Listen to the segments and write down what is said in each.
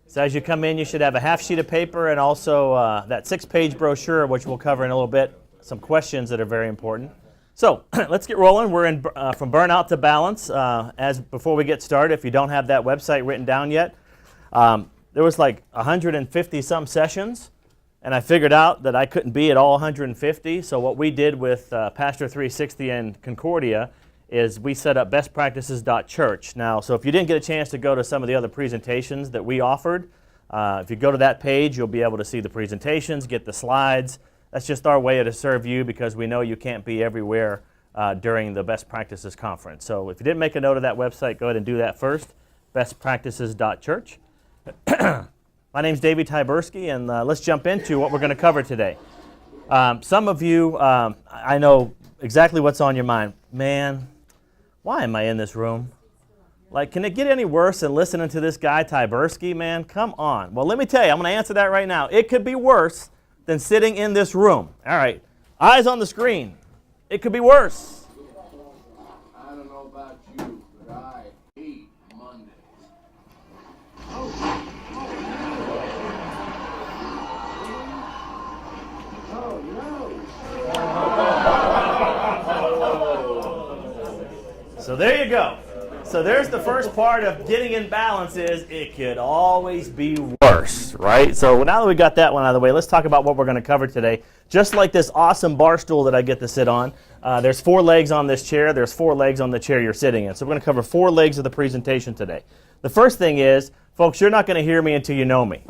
So as you come in, you should have a half sheet of paper and also that 6-page brochure, which we'll cover in a little bit, some questions that are very important. So let's get rolling. We're in from Burnout to Balance. Before we get started, if you don't have that website written down yet, there was like 150-some sessions, and I figured out that I couldn't be at all 150. So what we did with Pastor 360 and Concordia is we set up bestpractices.church. Now, so if you didn't get a chance to go to some of the other presentations that we offered, if you go to that page, you'll be able to see the presentations, get the slides. That's just our way to serve you because we know you can't be everywhere during the Best Practices Conference. So if you didn't make a note of that website, go ahead and do that first, bestpractices.church. My name's Davy Tyburski, and let's jump into what we're going to cover today. Some of you, I know exactly what's on your mind. Man, why am I in this room? Like, can it get any worse than listening to this guy Tyburski, man? Come on. Well, let me tell you, I'm going to answer that right now. It could be worse than sitting in this room. All right, eyes on the screen. It could be worse. I don't know about you, but I hate Mondays. So there you go. So there's the first part of getting in balance is it could always be worse, right? So now that we got that one out of the way, let's talk about what we're going to cover today. Just like this awesome bar stool that I get to sit on, there's 4 legs on this chair. There's 4 legs on the chair you're sitting in. So we're going to cover 4 legs of the presentation today. The first thing is, folks, you're not going to hear me until you know me.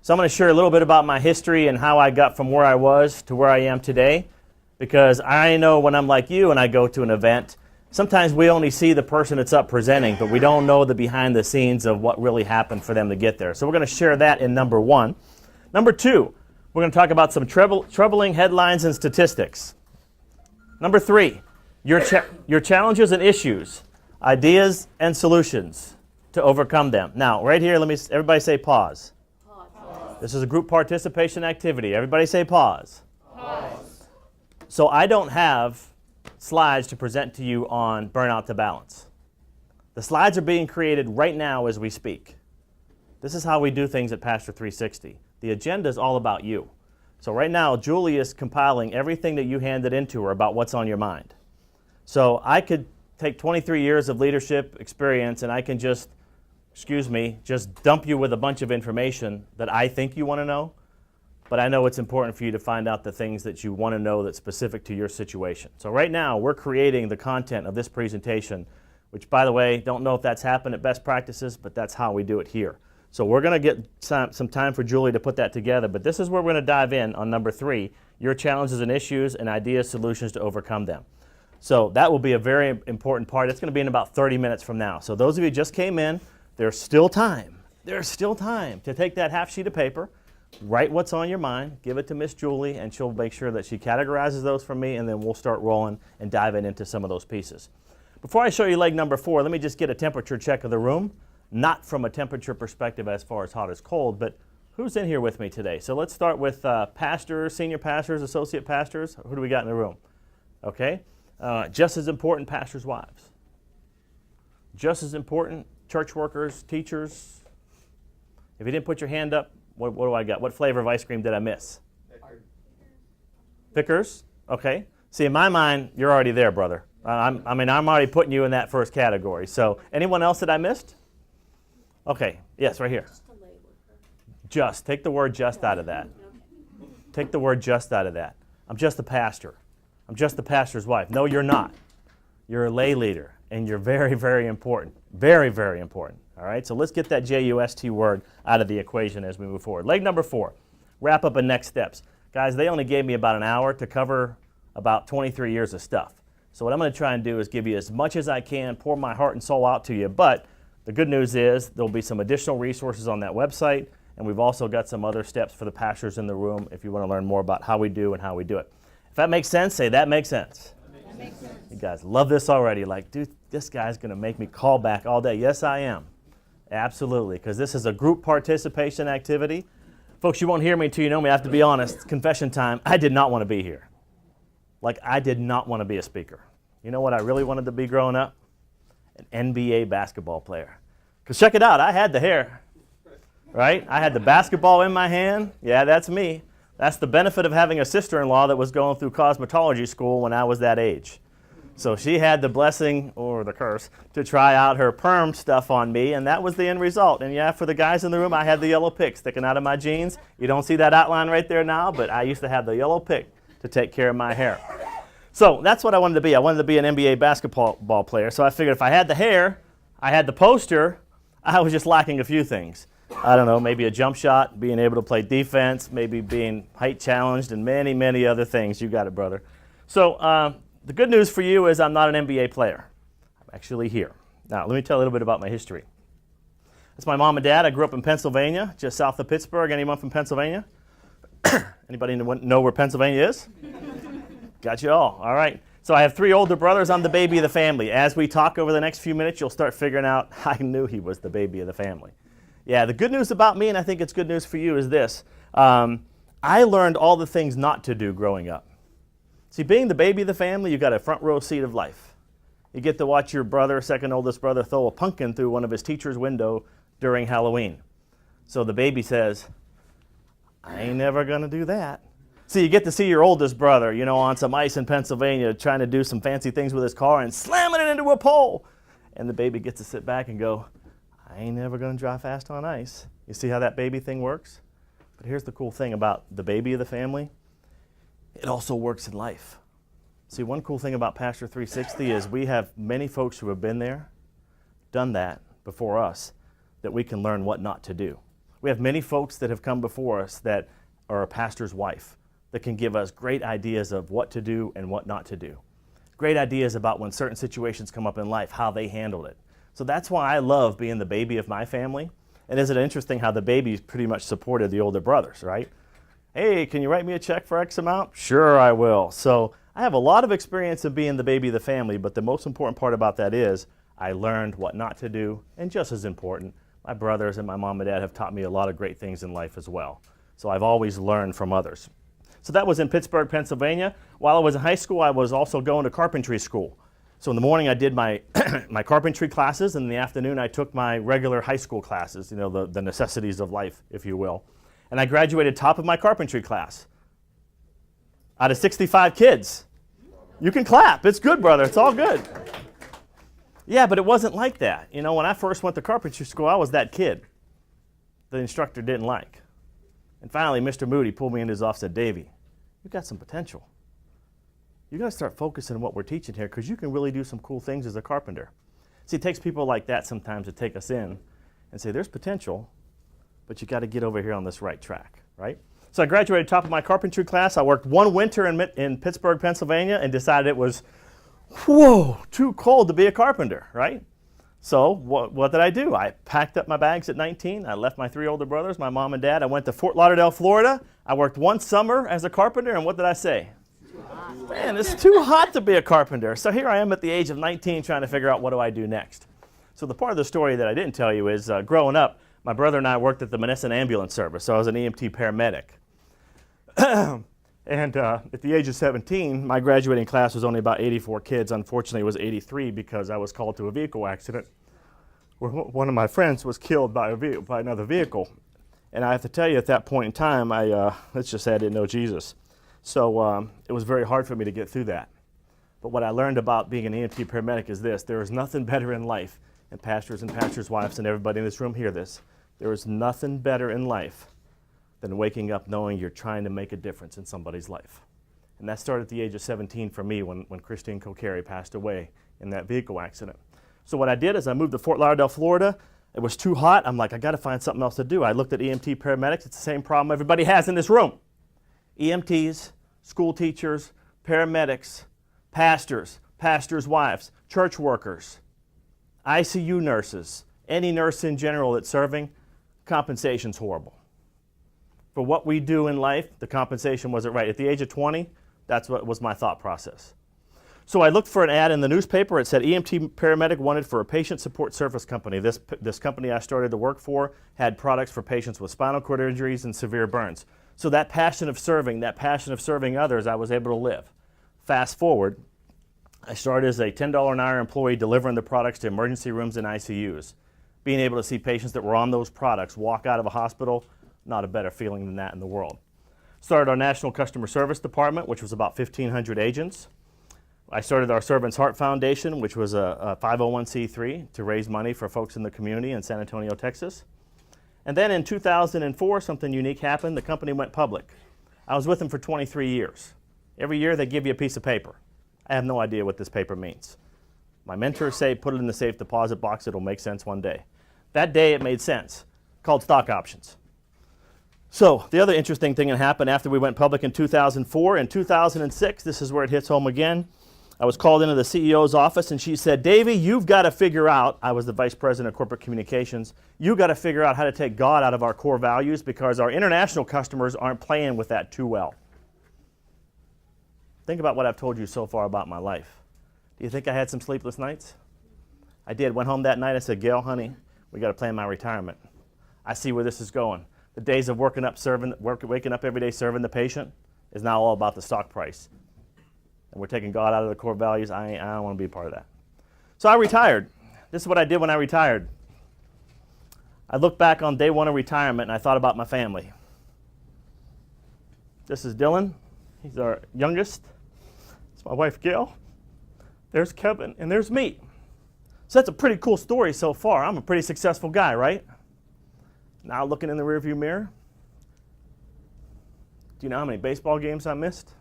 So I'm going to share a little bit about my history and how I got from where I was to where I am today, because I know when I'm like you and I go to an event, sometimes we only see the person that's up presenting, but we don't know the behind the scenes of what really happened for them to get there. So we're going to share that in number 1. Number 2, we're going to talk about some troubling headlines and statistics. Number 3, your challenges and issues, ideas and solutions to overcome them. Now, right here, everybody say pause. Pause. This is a group participation activity. Everybody say pause. Pause. So I don't have slides to present to you on Burnout to Balance. The slides are being created right now as we speak. This is how we do things at Pastor 360. The agenda is all about you. So right now, Julie is compiling everything that you handed into her about what's on your mind. So I could take 23 years of leadership experience and I can just dump you with a bunch of information that I think you want to know. But I know it's important for you to find out the things that you want to know that's specific to your situation. So right now, we're creating the content of this presentation, which, by the way, don't know if that's happened at Best Practices, but that's how we do it here. So we're going to get some time for Julie to put that together, but this is where we're going to dive in on number 3, your challenges and issues and ideas, solutions to overcome them. So that will be a very important part. It's going to be in about 30 minutes from now. So those of you who just came in, there's still time. There's still time to take that half sheet of paper, write what's on your mind, give it to Miss Julie, and she'll make sure that she categorizes those for me, and then we'll start rolling and diving into some of those pieces. Before I show you leg number 4, let me just get a temperature check of the room, not from a temperature perspective as far as hot as cold, but who's in here with me today? So let's start with pastors, senior pastors, associate pastors. Who do we got in the room? Okay. Just as important, pastors' wives. Just as important, church workers, teachers. If you didn't put your hand up, what do I got? What flavor of ice cream did I miss? Vickers. Okay. See, in my mind, you're already there, brother. I'm already putting you in that first category. So, anyone else that I missed? Okay. Yes, right here. Just. Take the word just out of that. Take the word just out of that. I'm just a pastor. I'm just the pastor's wife. No, you're not. You're a lay leader, and you're very, very important. Very, very important. All right, so let's get that J-U-S-T word out of the equation as we move forward. Leg number 4, wrap up and next steps. Guys, they only gave me about an hour to cover about 23 years of stuff. So what I'm going to try and do is give you as much as I can, pour my heart and soul out to you. But the good news is there'll be some additional resources on that website, and we've also got some other steps for the pastors in the room if you want to learn more about how we do and how we do it. If that makes sense, say that makes sense. That makes sense. You guys love this already. Like, dude, this guy's going to make me call back all day. Yes, I am. Absolutely, because this is a group participation activity. Folks, you won't hear me until you know me. I have to be honest. Confession time. I did not want to be here. Like, I did not want to be a speaker. You know what I really wanted to be growing up? An NBA basketball player. Because check it out. I had the hair. right? I had the basketball in my hand. Yeah, that's me. That's the benefit of having a sister-in-law that was going through cosmetology school when I was that age. So she had the blessing, or the curse, to try out her perm stuff on me, and that was the end result. And yeah, for the guys in the room, I had the yellow pick sticking out of my jeans. You don't see that outline right there now, but I used to have the yellow pick to take care of my hair. So that's what I wanted to be. I wanted to be an NBA basketball player. So I figured if I had the hair, I had the poster, I was just lacking a few things. I don't know, maybe a jump shot, being able to play defense, maybe being height challenged, and many, many other things. You got it, brother. So the good news for you is I'm not an NBA player. I'm actually here. Now, let me tell you a little bit about my history. That's my mom and dad. I grew up in Pennsylvania, just south of Pittsburgh. Anyone from Pennsylvania? Anybody know where Pennsylvania is? Got you all. All right. So I have 3 older brothers. I'm the baby of the family. As we talk over the next few minutes, you'll start figuring out I knew he was the baby of the family. Yeah, the good news about me, and I think it's good news for you, is this. I learned all the things not to do growing up. See, being the baby of the family, you got a front row seat of life. You get to watch your brother, second oldest brother, throw a pumpkin through one of his teacher's window during Halloween. So the baby says, I ain't never going to do that. So you get to see your oldest brother, you know, on some ice in Pennsylvania trying to do some fancy things with his car and slamming it into a pole. And the baby gets to sit back and go, I ain't never going to drive fast on ice. You see how that baby thing works? But here's the cool thing about the baby of the family. It also works in life. See, one cool thing about Pastor 360 is we have many folks who have been there, done that before us, that we can learn what not to do. We have many folks that have come before us that are a pastor's wife that can give us great ideas of what to do and what not to do. Great ideas about when certain situations come up in life, how they handled it. So that's why I love being the baby of my family. And isn't it interesting how the babies pretty much supported the older brothers, right? Hey, can you write me a check for X amount? Sure, I will. So I have a lot of experience of being the baby of the family, but the most important part about that is I learned what not to do, and just as important, my brothers and my mom and dad have taught me a lot of great things in life as well. So I've always learned from others. So that was in Pittsburgh, Pennsylvania. While I was in high school, I was also going to carpentry school. So in the morning I did my my carpentry classes, and in the afternoon I took my regular high school classes, you know, the necessities of life, if you will. And I graduated top of my carpentry class out of 65 kids. You can clap. It's good, brother. It's all good. Yeah, but it wasn't like that. You know, when I first went to carpentry school, I was that kid the instructor didn't like. And finally, Mr. Moody pulled me into his office and said, Davy, you've got some potential. You got to start focusing on what we're teaching here because you can really do some cool things as a carpenter. See, it takes people like that sometimes to take us in and say, there's potential, but you got to get over here on this right track, right? So I graduated top of my carpentry class. I worked one winter in Pittsburgh, Pennsylvania, and decided it was, too cold to be a carpenter, right? So what did I do? I packed up my bags at 19. I left my 3 older brothers, my mom and dad. I went to Fort Lauderdale, Florida. I worked one summer as a carpenter, and what did I say? Man, it's too hot to be a carpenter. So here I am at the age of 19 trying to figure out what do I do next. So the part of the story that I didn't tell you is growing up, my brother and I worked at the Menneson Ambulance Service, so I was an EMT paramedic. And at the age of 17, my graduating class was only about 84 kids. Unfortunately, it was 83 because I was called to a vehicle accident where one of my friends was killed by another vehicle. And I have to tell you, at that point in time, let's just say I didn't know Jesus. So it was very hard for me to get through that. But what I learned about being an EMT paramedic is this: there is nothing better in life, and pastors and pastors' wives and everybody in this room hear this, there is nothing better in life than waking up knowing you're trying to make a difference in somebody's life. And that started at the age of 17 for me when Christine Kokari passed away in that vehicle accident. So what I did is I moved to Fort Lauderdale, Florida. It was too hot. I'm like, I got to find something else to do. I looked at EMT paramedics. It's the same problem everybody has in this room. EMTs, school teachers, paramedics, pastors, pastors' wives, church workers, ICU nurses, any nurse in general that's serving, compensation's horrible. For what we do in life, the compensation wasn't right. At the age of 20, that's what was my thought process. So I looked for an ad in the newspaper. It said EMT paramedic wanted for a patient support service company. This company I started to work for had products for patients with spinal cord injuries and severe burns. So that passion of serving others, I was able to live. Fast forward, I started as a $10 an hour employee delivering the products to emergency rooms and ICUs. being able to see patients that were on those products walk out of a hospital, not a better feeling than that in the world. Started our National Customer Service Department, which was about 1,500 agents. I started our Servants Heart Foundation, which was a 501c3 to raise money for folks in the community in San Antonio, Texas. And then in 2004, something unique happened. The company went public. I was with them for 23 years. Every year they give you a piece of paper. I have no idea what this paper means. My mentors say, put it in the safe deposit box, it'll make sense one day. That day it made sense, called stock options. So the other interesting thing that happened after we went public in 2004, in 2006, this is where it hits home again. I was called into the CEO's office and she said, Davy, you've got to figure out, I was the Vice President of Corporate Communications, you've got to figure out how to take God out of our core values because our international customers aren't playing with that too well. Think about what I've told you so far about my life. Do you think I had some sleepless nights? I did. Went home that night, I said, Gail, honey, we got to plan my retirement. I see where this is going. The days of waking up every day serving the patient is now all about the stock price. And we're taking God out of the core values. I don't want to be a part of that. So I retired. This is what I did when I retired. I looked back on day one of retirement and I thought about my family. This is Dylan. He's our youngest. It's my wife, Gail. There's Kevin, and there's me. So that's a pretty cool story so far. I'm a pretty successful guy, right? Now looking in the rearview mirror, do you know how many baseball games I missed?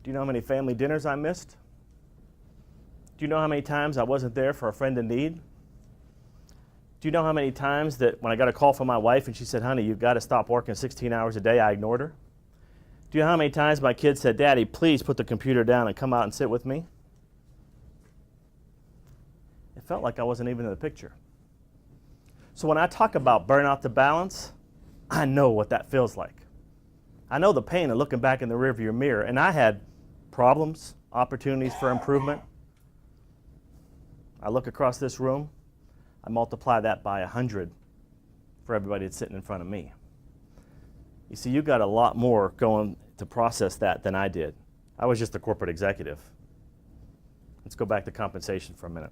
Do you know how many family dinners I missed? Do you know how many times I wasn't there for a friend in need? Do you know how many times that when I got a call from my wife and she said, honey, you've got to stop working 16 hours a day, I ignored her? Do you know how many times my kids said, Daddy, please put the computer down and come out and sit with me? It felt like I wasn't even in the picture. So when I talk about burnout to balance, I know what that feels like. I know the pain of looking back in the rearview mirror, and I had problems, opportunities for improvement. I look across this room, I multiply that by 100 for everybody that's sitting in front of me. You see, you got a lot more going to process that than I did. I was just a corporate executive. Let's go back to compensation for a minute.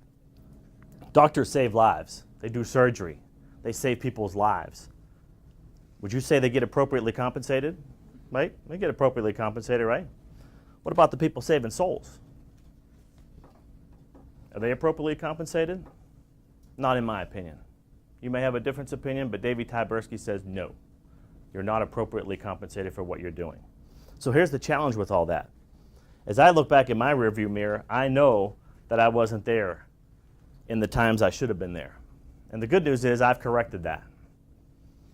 Doctors save lives. They do surgery. They save people's lives. Would you say they get appropriately compensated? Right? They get appropriately compensated, right? What about the people saving souls? Are they appropriately compensated? Not in my opinion. You may have a different opinion, but Davy Tyburski says no. You're not appropriately compensated for what you're doing. So here's the challenge with all that. As I look back in my rearview mirror, I know that I wasn't there in the times I should have been there. And the good news is I've corrected that.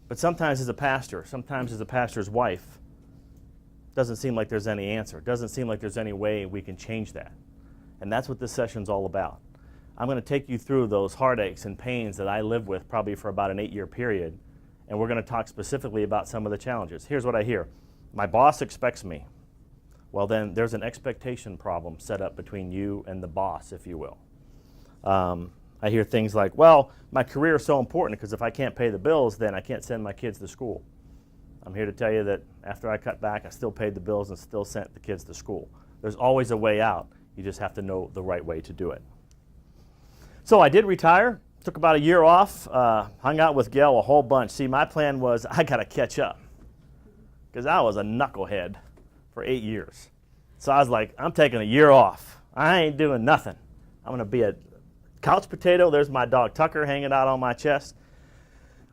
But sometimes as a pastor, sometimes as a pastor's wife, doesn't seem like there's any answer. Doesn't seem like there's any way we can change that. And that's what this session's all about. I'm going to take you through those heartaches and pains that I lived with probably for about an 8-year period. And we're going to talk specifically about some of the challenges. Here's what I hear. My boss expects me. Well, then there's an expectation problem set up between you and the boss, if you will. I hear things like, well, my career is so important because if I can't pay the bills, then I can't send my kids to school. I'm here to tell you that after I cut back, I still paid the bills and still sent the kids to school. There's always a way out. You just have to know the right way to do it. So I did retire, took about a year off, hung out with Gail a whole bunch. See, my plan was I got to catch up because I was a knucklehead for 8 years. So I was like, I'm taking a year off. I ain't doing nothing. I'm going to be a couch potato. There's my dog Tucker hanging out on my chest.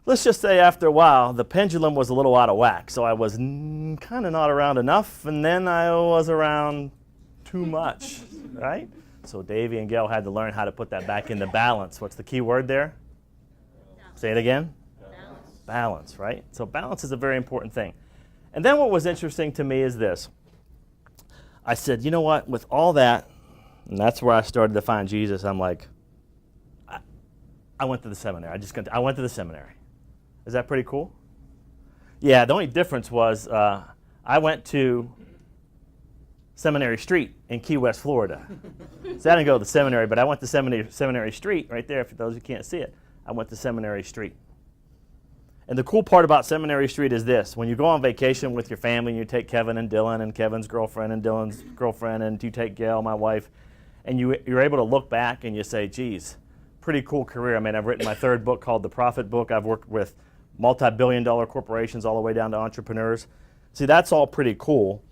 Let's just say after a while, the pendulum was a little out of whack. So I was kind of not around enough, and then I was around too much, right? So Davy and Gail had to learn how to put that back into balance. What's the key word there? Balance. Say it again. Balance. Balance, right? So balance is a very important thing. And then what was interesting to me is this. I said, you know what, with all that, and that's where I started to find Jesus, I'm like, I went to the seminary. I went to the seminary. Is that pretty cool? Yeah, the only difference was I went to Seminary Street in Key West, Florida. So I didn't go to the seminary, but I went to Seminary Street right there, for those who can't see it. I went to Seminary Street. And the cool part about Seminary Street is this. When you go on vacation with your family and you take Kevin and Dylan and Kevin's girlfriend and Dylan's girlfriend and you take Gail, my wife, and you're able to look back and you say, geez, pretty cool career. I mean, I've written my third book called The Profit Book. I've worked with multi-billion-dollar corporations all the way down to entrepreneurs. See, that's all pretty cool.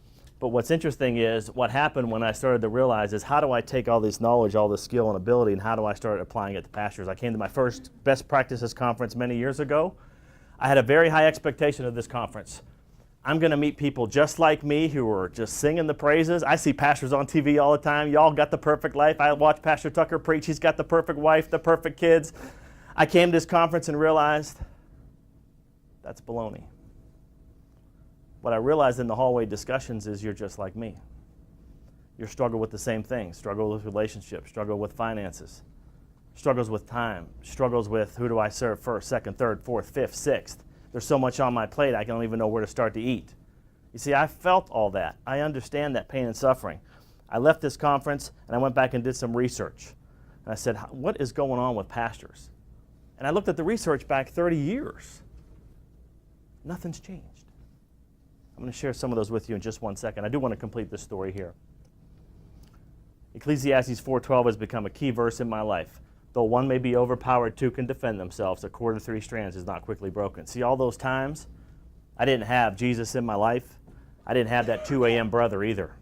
But what's interesting is what happened when I started to realize is how do I take all this knowledge, all this skill and ability, and how do I start applying it to pastors? I came to my first Best Practices Conference many years ago. I had a very high expectation of this conference. I'm going to meet people just like me who are just singing the praises. I see pastors on TV all the time. Y'all got the perfect life. I watch Pastor Tucker preach. He's got the perfect wife, the perfect kids. I came to this conference and realized that's baloney. What I realized in the hallway discussions is you're just like me. You struggle with the same things, struggle with relationships, struggle with finances, struggles with time, struggles with who do I serve first, second, third, fourth, fifth, sixth. There's so much on my plate I don't even know where to start to eat. You see, I felt all that. I understand that pain and suffering. I left this conference and I went back and did some research. And I said, what is going on with pastors? And I looked at the research back 30 years. Nothing's changed. I'm going to share some of those with you in just one second. I do want to complete this story here. Ecclesiastes 4:12 has become a key verse in my life. Though one may be overpowered, two can defend themselves. A cord of three strands is not quickly broken. See, all those times, I didn't have Jesus in my life. I didn't have that 2 a.m. brother either.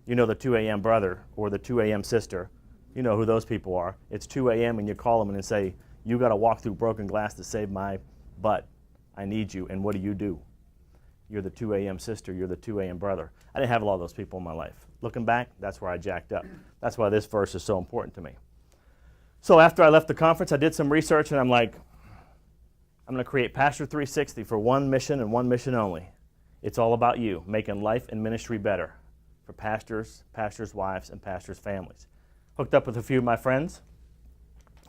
You know the 2 a.m. brother or the 2 a.m. sister. You know who those people are. It's 2 a.m. and you call them and say, you got to walk through broken glass to save my butt. I need you. And what do? You're the 2 a.m. sister. You're the 2 a.m. brother. I didn't have a lot of those people in my life. Looking back, that's where I jacked up. That's why this verse is so important to me. So after I left the conference, I did some research, and I'm like, I'm going to create Pastor 360 for one mission and one mission only. It's all about you, making life and ministry better for pastors, pastors' wives, and pastors' families. Hooked up with a few of my friends.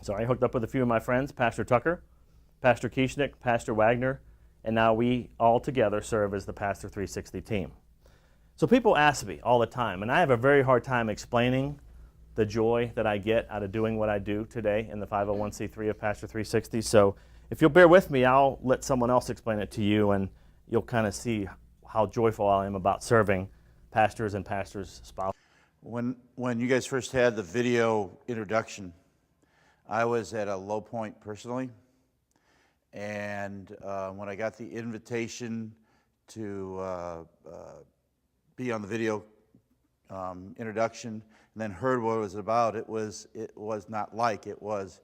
Pastor Tucker, Pastor Kieschnick, Pastor Wagner, and now we all together serve as the Pastor 360 team. So people ask me all the time, and I have a very hard time explaining the joy that I get out of doing what I do today in the 501c3 of Pastor 360. So if you'll bear with me, I'll let someone else explain it to you, and you'll kind of see how joyful I am about serving pastors and pastors' spouses. When you guys first had the video introduction, I was at a low point personally. And when I got the invitation to be on the video introduction, and then heard what it was about, it was not like, it was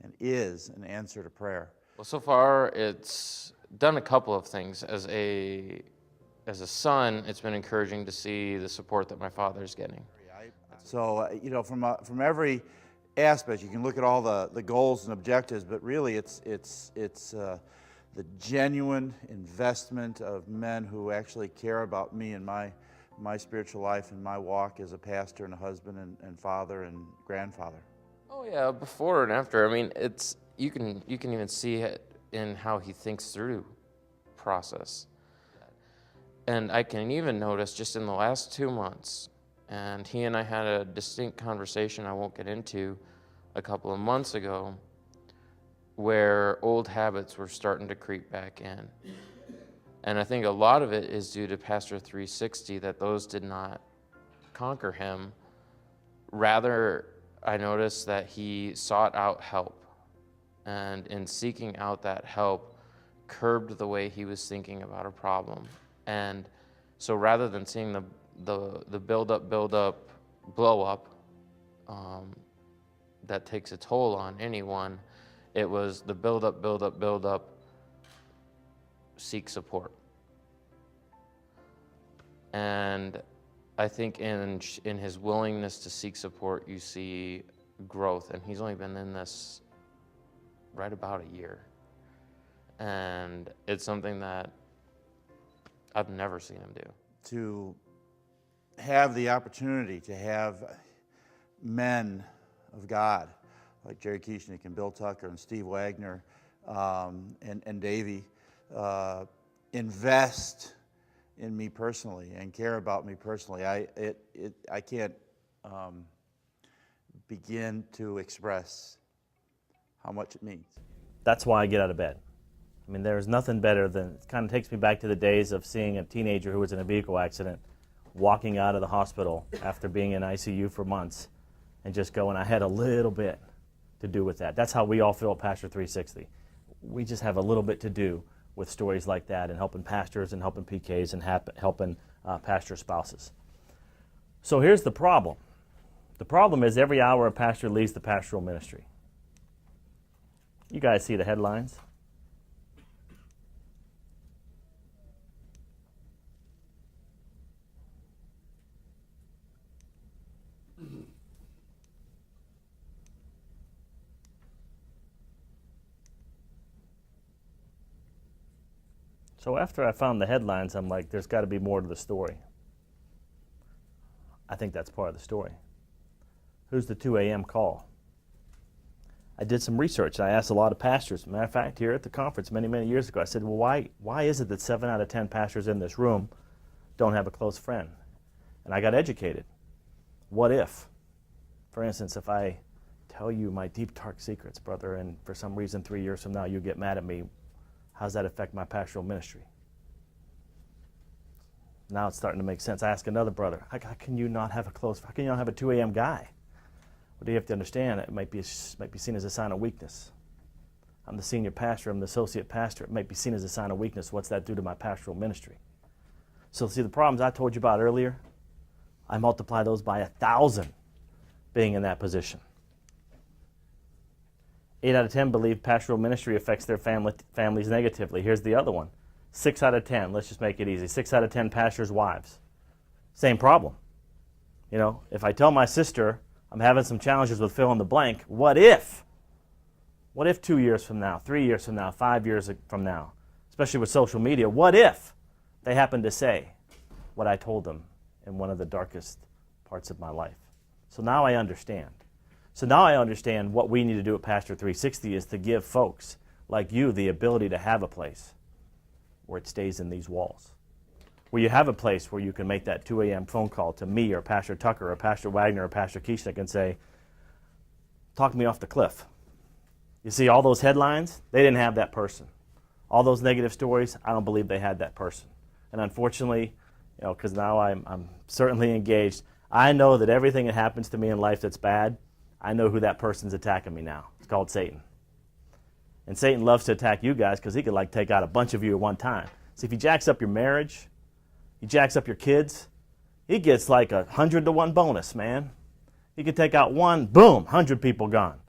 and is an answer to prayer. Well, so far it's done a couple of things. As a son, it's been encouraging to see the support that my father's getting. So from every aspect, you can look at all the goals and objectives, but really it's the genuine investment of men who actually care about me and my spiritual life and my walk as a pastor and a husband and father and grandfather. Oh yeah, before and after. I mean, it's you can even see it in how he thinks through process. And I can even notice just in the last 2 months, and he and I had a distinct conversation I won't get into a couple of months ago, where old habits were starting to creep back in. And I think a lot of it is due to Pastor 360, that those did not conquer him. Rather, I noticed that he sought out help, and in seeking out that help, curbed the way he was thinking about a problem. And so rather than seeing the build up, blow up, that takes a toll on anyone, it was the build up, seek support. And I think in his willingness to seek support, you see growth. And he's only been in this right about a year. And it's something that I've never seen him do. To have the opportunity to have men of God like Jerry Kieschnick and Bill Tucker and Steve Wagner and Davy invest in me personally and care about me personally, I can't begin to express how much it means. That's why I get out of bed. I mean, there's nothing better than, it kind of takes me back to the days of seeing a teenager who was in a vehicle accident walking out of the hospital after being in ICU for months and just going, I had a little bit to do with that. That's how we all feel at Pastor 360. We just have a little bit to do with stories like that and helping pastors and helping PKs and helping pastor spouses. So here's the problem. The problem is every hour a pastor leaves the pastoral ministry. You guys see the headlines? So after I found the headlines, I'm like, there's got to be more to the story. I think that's part of the story. Who's the 2 a.m. call? I did some research. I asked a lot of pastors. Matter of fact, here at the conference many, many years ago, I said, well, why is it that 7 out of 10 pastors in this room don't have a close friend? And I got educated. What if, for instance, if I tell you my deep, dark secrets, brother, and for some reason 3 years from now you get mad at me, how does that affect my pastoral ministry? Now it's starting to make sense. I asked another brother, how can you not have how can you not have a 2 a.m. guy? What do you have to understand? It might be seen as a sign of weakness. I'm the senior pastor, I'm the associate pastor. It might be seen as a sign of weakness. What's that do to my pastoral ministry? So see the problems I told you about earlier? I multiply those by 1,000 being in that position. 8 out of 10 believe pastoral ministry affects their families negatively. Here's the other one. 6 out of 10, let's just make it easy. 6 out of 10 pastors' wives. Same problem. You know, if I tell my sister I'm having some challenges with fill in the blank, what if? What if 2 years from now, 3 years from now, 5 years from now, especially with social media, what if they happen to say what I told them in one of the darkest parts of my life? So now I understand. So now I understand what we need to do at Pastor 360 is to give folks like you the ability to have a place where it stays in these walls, where you have a place where you can make that 2 a.m. phone call to me or Pastor Tucker or Pastor Wagner or Pastor Kishnik and say, talk me off the cliff. You see all those headlines? They didn't have that person. All those negative stories, I don't believe they had that person. And unfortunately, you know, because now I'm certainly engaged, I know that everything that happens to me in life that's bad, I know who that person's attacking me now. It's called Satan. And Satan loves to attack you guys because he could like take out a bunch of you at one time. See, if he jacks up your marriage, he jacks up your kids, he gets like 100 to 1 bonus, man. He could take out one, boom, 100 people gone.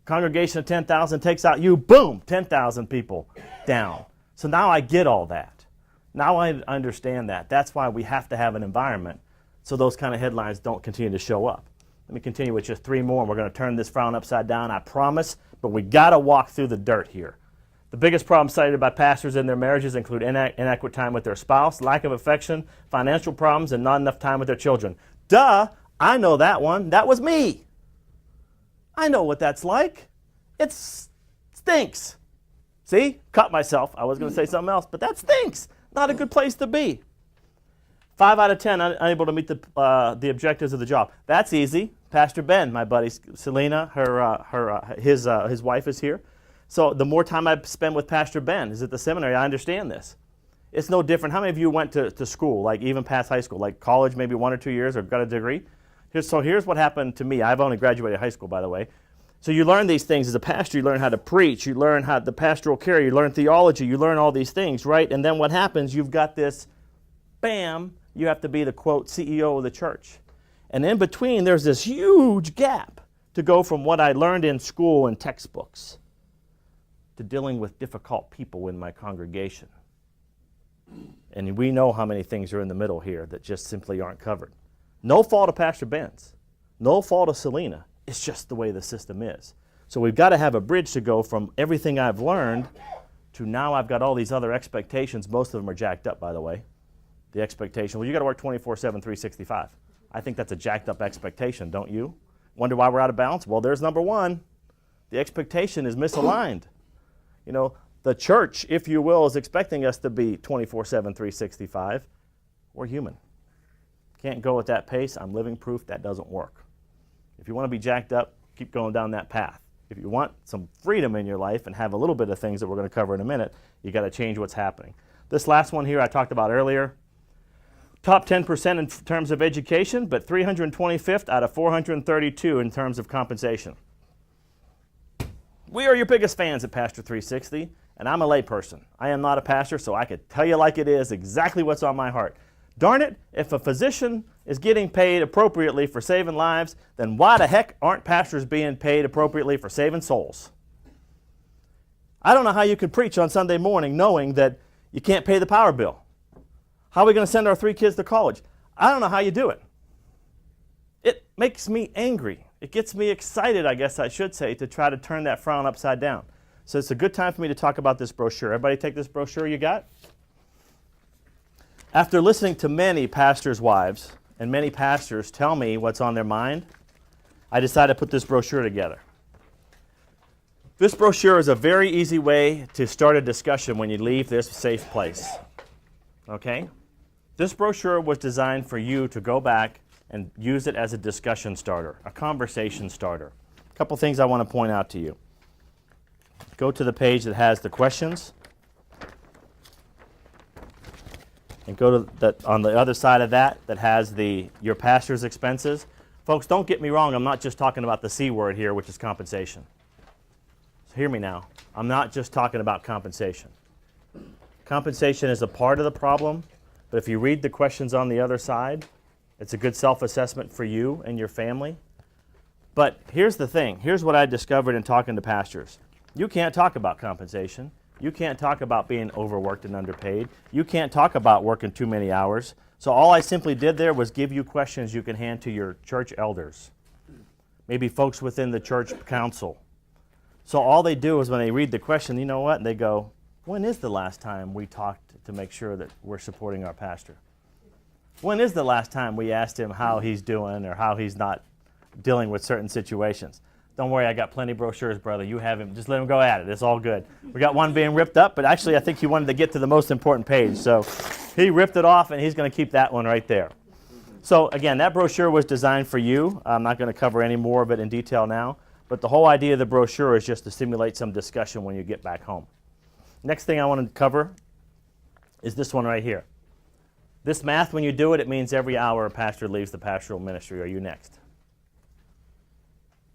Congregation of 10,000 takes out you, boom, 10,000 people down. So now I get all that. Now I understand that. That's why we have to have an environment so those kind of headlines don't continue to show up. Let me continue with just 3 more, and we're going to turn this frown upside down, I promise, but we got to walk through the dirt here. The biggest problems cited by pastors in their marriages include inadequate time with their spouse, lack of affection, financial problems, and not enough time with their children. Duh, I know that one. That was me. I know what that's like. It stinks. See? Cut myself. I was going to say something else, but that stinks. Not a good place to be. 5 out of 10 unable to meet the objectives of the job. That's easy. Pastor Ben, my buddy, Selena, his wife is here. So the more time I spend with Pastor Ben is at the seminary, I understand this. It's no different. How many of you went to school, like even past high school, like college, maybe 1 or 2 years, or got a degree? Here's what happened to me. I've only graduated high school, by the way. So you learn these things as a pastor. You learn how to preach. You learn how the pastoral care. You learn theology. You learn all these things, right? And then what happens? You've got this, bam, you have to be the, quote, CEO of the church. And in between, there's this huge gap to go from what I learned in school and textbooks to dealing with difficult people in my congregation. And we know how many things are in the middle here that just simply aren't covered. No fault of Pastor Ben's. No fault of Selena. It's just the way the system is. So we've got to have a bridge to go from everything I've learned to now I've got all these other expectations. Most of them are jacked up, by the way. The expectation, well, you got to work 24/7, 365. I think that's a jacked up expectation, don't you? Wonder why we're out of balance? Well, there's number one. The expectation is misaligned. You know, the church, if you will, is expecting us to be 24/7, 365. We're human. Can't go at that pace. I'm living proof that doesn't work. If you want to be jacked up, keep going down that path. If you want some freedom in your life and have a little bit of things that we're going to cover in a minute, you got to change what's happening. This last one here I talked about earlier. Top 10% in terms of education, but 325th out of 432 in terms of compensation. We are your biggest fans at Pastor 360, and I'm a layperson. I am not a pastor, so I could tell you like it is exactly what's on my heart. Darn it, if a physician is getting paid appropriately for saving lives, then why the heck aren't pastors being paid appropriately for saving souls? I don't know how you can preach on Sunday morning knowing that you can't pay the power bill. How are we going to send our 3 kids to college? I don't know how you do it. It makes me angry. It gets me excited, I guess I should say, to try to turn that frown upside down. So it's a good time for me to talk about this brochure. Everybody take this brochure you got? After listening to many pastors' wives and many pastors tell me what's on their mind, I decided to put this brochure together. This brochure is a very easy way to start a discussion when you leave this safe place. Okay? This brochure was designed for you to go back and use it as a discussion starter, a conversation starter. A couple things I want to point out to you. Go to the page that has the questions, and go to that on the other side of that has your pastor's expenses. Folks, don't get me wrong, I'm not just talking about the C word here, which is compensation. So hear me now. I'm not just talking about compensation. Compensation is a part of the problem, but if you read the questions on the other side, it's a good self-assessment for you and your family. But here's the thing. Here's what I discovered in talking to pastors. You can't talk about compensation. You can't talk about being overworked and underpaid. You can't talk about working too many hours. So all I simply did there was give you questions you can hand to your church elders, maybe folks within the church council. So all they do is when they read the question, you know what? They go, when is the last time we talked to make sure that we're supporting our pastor? When is the last time we asked him how he's doing or how he's not dealing with certain situations? Don't worry, I got plenty of brochures, brother. You have him. Just let him go at it. It's all good. We got one being ripped up, but actually I think he wanted to get to the most important page. So he ripped it off, and he's going to keep that one right there. So again, that brochure was designed for you. I'm not going to cover any more of it in detail now, but the whole idea of the brochure is just to stimulate some discussion when you get back home. Next thing I want to cover is this one right here. This math, when you do it, it means every hour a pastor leaves the pastoral ministry. Are you next?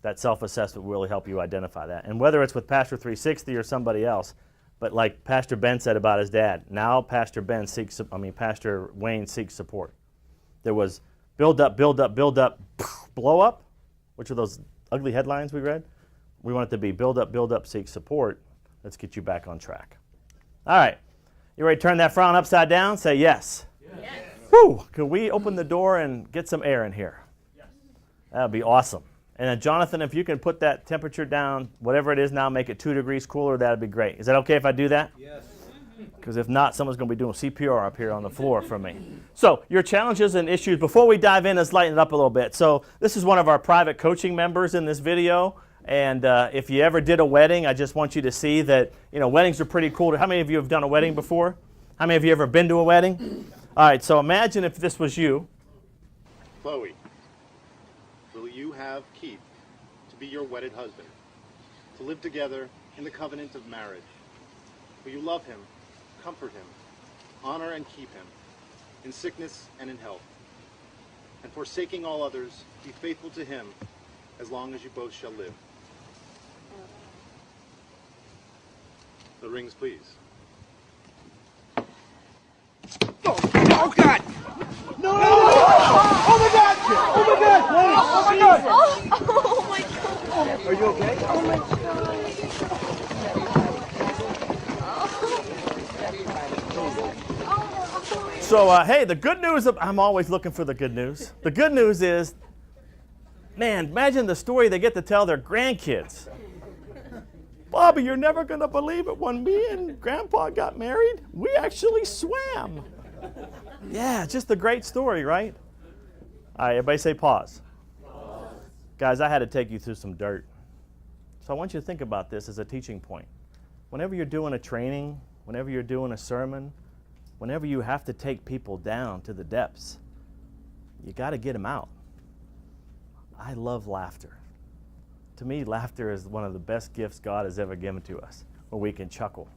That self-assessment will really help you identify that. And whether it's with Pastor 360 or somebody else, but like Pastor Ben said about his dad, now Pastor Wayne seeks support. There was build up, build up, build up, blow up, which are those ugly headlines we read. We want it to be build up, seek support. Let's get you back on track. All right. You ready to turn that frown upside down? Say yes. Yes. Whew. Could we open the door and get some air in here? Yes. That would be awesome. And then, Jonathan, if you can put that temperature down, whatever it is now, make it 2 degrees cooler, that would be great. Is that okay if I do that? Yes. Because if not, someone's going to be doing CPR up here on the floor for me. So your challenges and issues, before we dive in, let's lighten it up a little bit. So this is one of our private coaching members in this video. And if you ever did a wedding, I just want you to see that, weddings are pretty cool. How many of you have done a wedding before? How many of you ever been to a wedding? All right, so imagine if this was you. Chloe, will you have Keith to be your wedded husband, to live together in the covenant of marriage? Will you love him, comfort him, honor and keep him, in sickness and in health, and forsaking all others, be faithful to him as long as you both shall live? The rings, please. Oh, God! No! Oh, my God! Oh, my God! Oh, my God! Oh, my God! Are you okay? Oh, my God! So, hey, the good news, I'm always looking for the good news. The good news is, man, imagine the story they get to tell their grandkids. Bobby, you're never going to believe it. When me and Grandpa got married, we actually swam. Yeah, just a great story, right? All right, everybody say pause. Pause. Guys, I had to take you through some dirt. So I want you to think about this as a teaching point. Whenever you're doing a training, whenever you're doing a sermon, whenever you have to take people down to the depths, you got to get them out. I love laughter. To me, laughter is one of the best gifts God has ever given to us, where we can chuckle.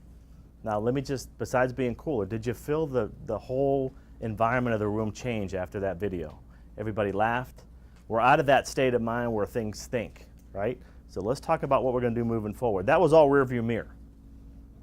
Now, let me just, besides being cooler, did you feel the whole environment of the room change after that video? Everybody laughed. We're out of that state of mind where things stink, right? So let's talk about what we're going to do moving forward. That was all rearview mirror,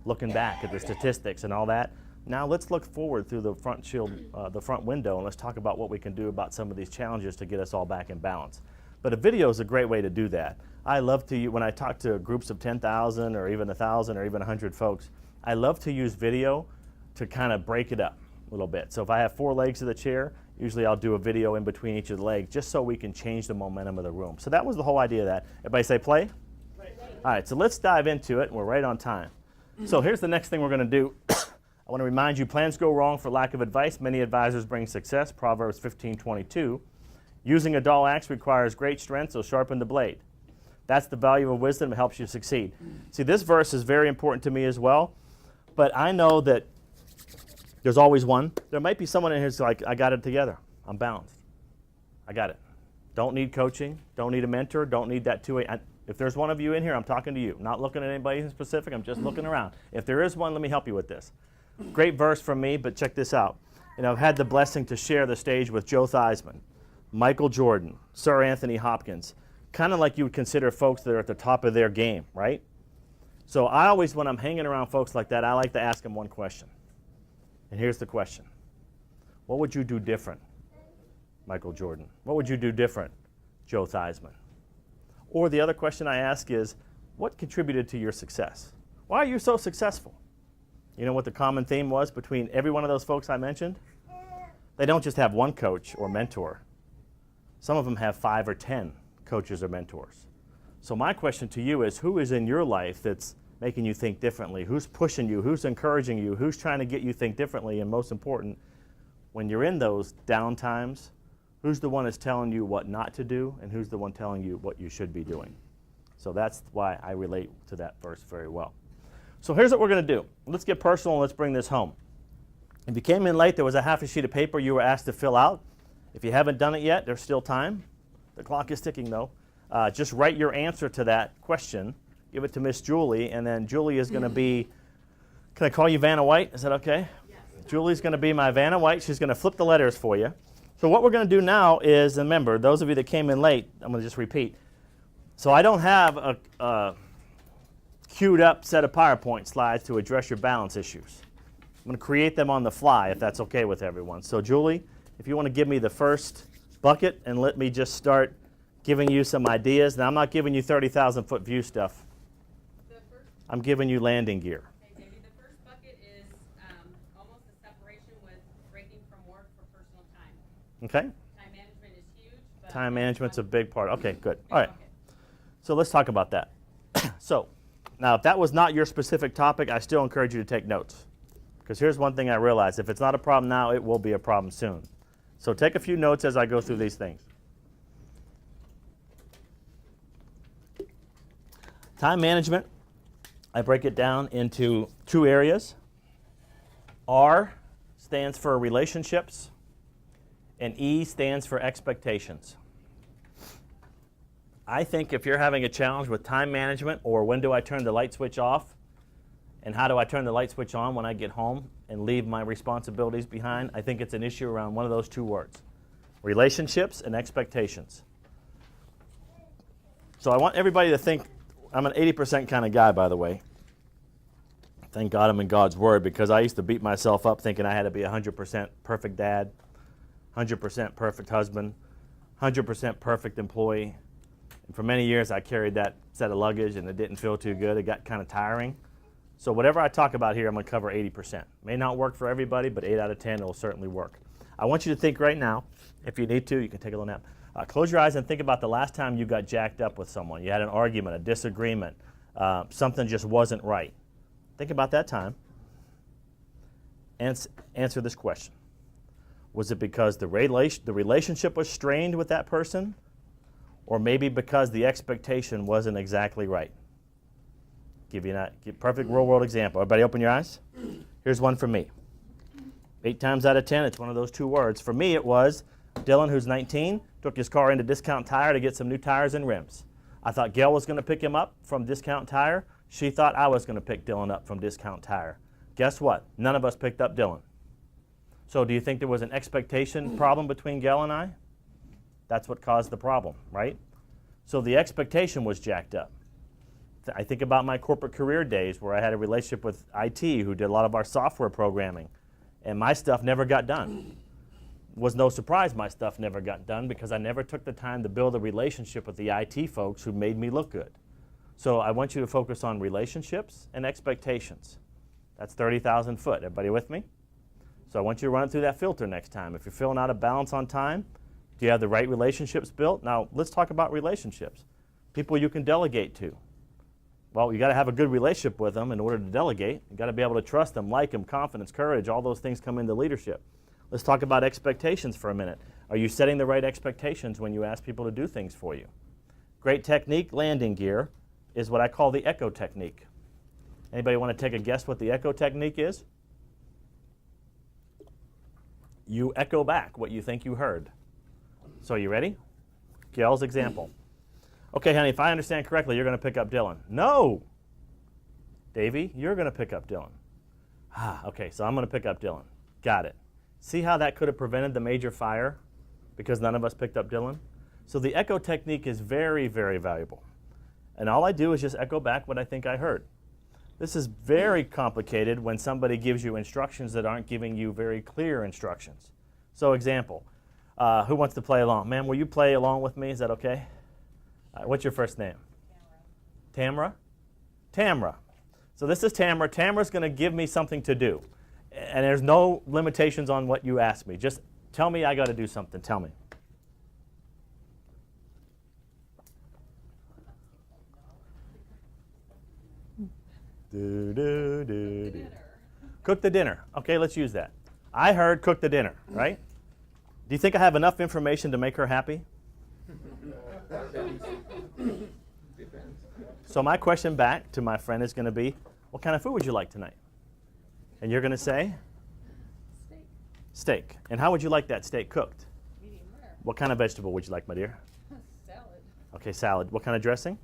looking back at the statistics and all that. Now let's look forward through the front shield, the front window, and let's talk about what we can do about some of these challenges to get us all back in balance. But a video is a great way to do that. I love to, when I talk to groups of 10,000 or even 1,000 or even 100 folks, I love to use video to kind of break it up a little bit. So if I have 4 legs of the chair, usually I'll do a video in between each of the legs just so we can change the momentum of the room. So that was the whole idea of that. Everybody say play? Play. All right, so let's dive into it, and we're right on time. So here's the next thing we're going to do. I want to remind you, plans go wrong for lack of advice. Many advisors bring success. Proverbs 15:22. Using a dull axe requires great strength, so sharpen the blade. That's the value of wisdom. It helps you succeed. See, this verse is very important to me as well, but I know that there's always one. There might be someone in here who's like, I got it together. I'm balanced. I got it. Don't need coaching. Don't need a mentor. Don't need that two-way. If there's one of you in here, I'm talking to you. I'm not looking at anybody in specific. I'm just looking around. If there is one, let me help you with this. Great verse from me, but check this out. I've had the blessing to share the stage with Joe Theismann, Michael Jordan, Sir Anthony Hopkins, kind of like you would consider folks that are at the top of their game, right? So I always, when I'm hanging around folks like that, I like to ask them one question. And here's the question. What would you do different, Michael Jordan? What would you do different, Joe Theismann? Or the other question I ask is, what contributed to your success? Why are you so successful? You know what the common theme was between every one of those folks I mentioned? They don't just have one coach or mentor. Some of them have 5 or 10 coaches or mentors. So my question to you is, who is in your life that's making you think differently? Who's pushing you? Who's encouraging you? Who's trying to get you think differently? And most important, when you're in those down times, who's the one that's telling you what not to do, and who's the one telling you what you should be doing? So that's why I relate to that verse very well. So here's what we're going to do. Let's get personal and let's bring this home. If you came in late, there was a half a sheet of paper you were asked to fill out. If you haven't done it yet, there's still time. The clock is ticking, though. Just write your answer to that question. Give it to Miss Julie, and then Julie is going to be, can I call you Vanna White? Is that okay? Yes. Julie's going to be my Vanna White. She's going to flip the letters for you. So what we're going to do now is, remember, those of you that came in late, I'm going to just repeat. So I don't have a queued up set of PowerPoint slides to address your balance issues. I'm going to create them on the fly, if that's okay with everyone. So Julie, if you want to give me the first bucket and let me just start giving you some ideas. Now, I'm not giving you 30,000-foot view stuff. I'm giving you landing gear. Okay, Davey, the first bucket is almost a separation with breaking from work for personal time. Okay. Time management is huge. Time management's a big part. Okay, good. All right. So let's talk about that. So now, if that was not your specific topic, I still encourage you to take notes. Because here's one thing I realized. If it's not a problem now, it will be a problem soon. So take a few notes as I go through these things. Time management, I break it down into 2 areas. R stands for relationships, and E stands for expectations. I think if you're having a challenge with time management, or when do I turn the light switch off, and how do I turn the light switch on when I get home and leave my responsibilities behind, I think it's an issue around one of those 2 words, relationships and expectations. So I want everybody to think, I'm an 80% kind of guy, by the way. Thank God I'm in God's Word, because I used to beat myself up thinking I had to be 100% perfect dad, 100% perfect husband, 100% perfect employee. And for many years, I carried that set of luggage, and it didn't feel too good. It got kind of tiring. So whatever I talk about here, I'm going to cover 80%. May not work for everybody, but 8 out of 10 it will certainly work. I want you to think right now. If you need to, you can take a little nap. Close your eyes and think about the last time you got jacked up with someone. You had an argument, a disagreement, something just wasn't right. Think about that time. Answer this question. Was it because the relationship was strained with that person, or maybe because the expectation wasn't exactly right? Give you a perfect real-world example. Everybody open your eyes. Here's one for me. 8 times out of 10, it's one of those 2 words. For me, it was Dylan, who's 19, took his car into Discount Tire to get some new tires and rims. I thought Gail was going to pick him up from Discount Tire. She thought I was going to pick Dylan up from Discount Tire. Guess what? None of us picked up Dylan. So do you think there was an expectation problem between Gail and I? That's what caused the problem, right? So the expectation was jacked up. I think about my corporate career days where I had a relationship with IT who did a lot of our software programming, and my stuff never got done. Was no surprise my stuff never got done because I never took the time to build a relationship with the IT folks who made me look good. So I want you to focus on relationships and expectations. That's 30,000 foot. Everybody with me? So I want you to run it through that filter next time. If you're feeling out of balance on time, do you have the right relationships built? Now, let's talk about relationships. People you can delegate to. Well, you got to have a good relationship with them in order to delegate. You got to be able to trust them, like them, confidence, courage, all those things come into leadership. Let's talk about expectations for a minute. Are you setting the right expectations when you ask people to do things for you? Great technique, landing gear, is what I call the echo technique. Anybody want to take a guess what the echo technique is? You echo back what you think you heard. So you ready? Gail's example. Okay, honey, if I understand correctly, you're going to pick up Dylan. No! Davy, you're going to pick up Dylan. Okay, so I'm going to pick up Dylan. Got it. See how that could have prevented the major fire because none of us picked up Dylan? So the echo technique is very, very valuable. And all I do is just echo back what I think I heard. This is very complicated when somebody gives you instructions that aren't giving you very clear instructions. So example, who wants to play along? Ma'am, will you play along with me? Is that okay? What's your first name? Tamara. Tamara. So this is Tamara. Tamara's going to give me something to do. And there's no limitations on what you ask me. Just tell me I got to do something. Tell me. Cook the dinner. Okay, let's use that. I heard cook the dinner, right? Do you think I have enough information to make her happy? So my question back to my friend is going to be, what kind of food would you like tonight? And you're going to say? Steak. Steak. And how would you like that steak cooked? Medium rare. What kind of vegetable would you like, my dear? Salad. Okay, salad. What kind of dressing?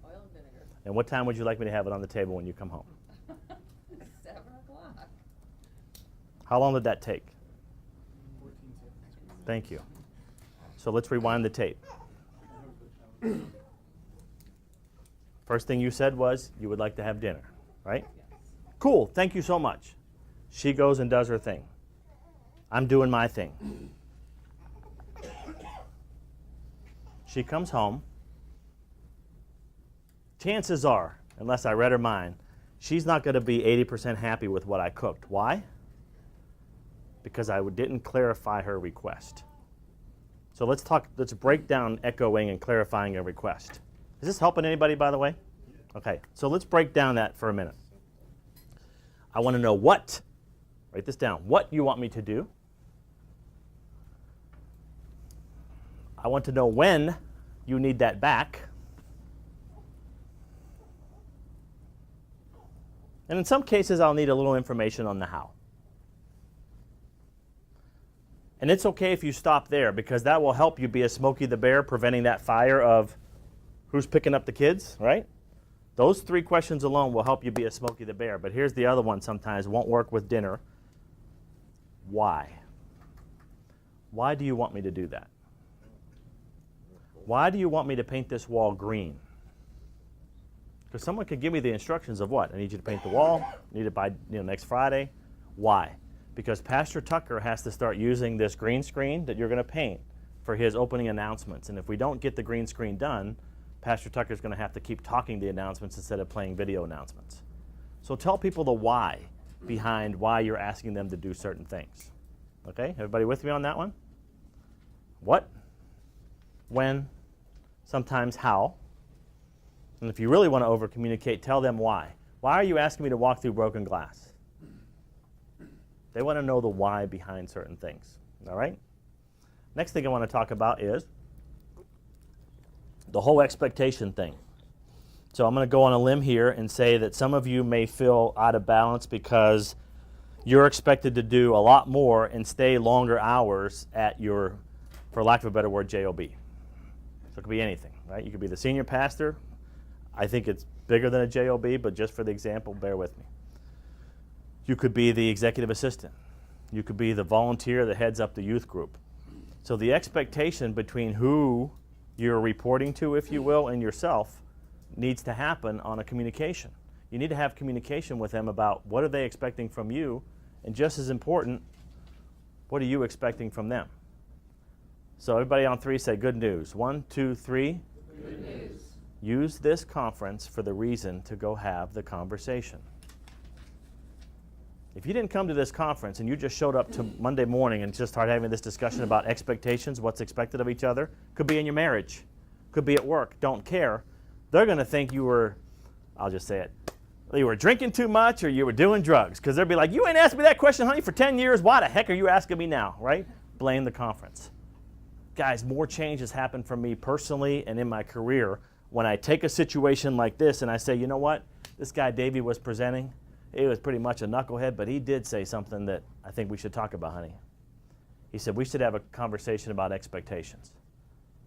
Oil and vinegar. And what time would you like me to have it on the table when you come home? 7 o'clock. How long did that take? Thank you. So let's rewind the tape. First thing you said was you would like to have dinner, right? Yes. Cool, thank you so much. She goes and does her thing. I'm doing my thing. She comes home. Chances are, unless I read her mind, she's not going to be 80% happy with what I cooked. Why? Because I didn't clarify her request. So let's break down echoing and clarifying a request. Is this helping anybody, by the way? Okay, so let's break down that for a minute. I want to know what, write this down, what you want me to do. I want to know when you need that back. And in some cases, I'll need a little information on the how. And it's okay if you stop there because that will help you be a Smokey the Bear, preventing that fire of who's picking up the kids, right? Those 3 questions alone will help you be a Smokey the Bear. But here's the other one sometimes, won't work with dinner. Why? Why do you want me to do that? Why do you want me to paint this wall green? Because someone could give me the instructions of what? I need you to paint the wall. I need it by next Friday. Why? Because Pastor Tucker has to start using this green screen that you're going to paint for his opening announcements. And if we don't get the green screen done, Pastor Tucker's going to have to keep talking the announcements instead of playing video announcements. So tell people the why behind why you're asking them to do certain things. Okay, everybody with me on that one? What? When? Sometimes how? And if you really want to over-communicate, tell them why. Why are you asking me to walk through broken glass? They want to know the why behind certain things. All right? Next thing I want to talk about is the whole expectation thing. So I'm going to go on a limb here and say that some of you may feel out of balance because you're expected to do a lot more and stay longer hours at your, for lack of a better word, JOB. So it could be anything, right? You could be the senior pastor. I think it's bigger than a JOB, but just for the example, bear with me. You could be the executive assistant. You could be the volunteer that heads up the youth group. So the expectation between who you're reporting to, if you will, and yourself, needs to happen on a communication. You need to have communication with them about what are they expecting from you, and just as important, what are you expecting from them? So everybody on 3 say good news. 1, 2, 3. Good news. Use this conference for the reason to go have the conversation. If you didn't come to this conference and you just showed up to Monday morning and just started having this discussion about expectations, what's expected of each other, could be in your marriage, could be at work, don't care, they're going to think you were, I'll just say it, you were drinking too much or you were doing drugs, because they'll be like, you ain't asked me that question, honey, for 10 years. Why the heck are you asking me now, right? Blame the conference. Guys, more change has happened for me personally and in my career when I take a situation like this and I say, you know what, this guy Davy was presenting, he was pretty much a knucklehead, but he did say something that I think we should talk about, honey. He said we should have a conversation about expectations.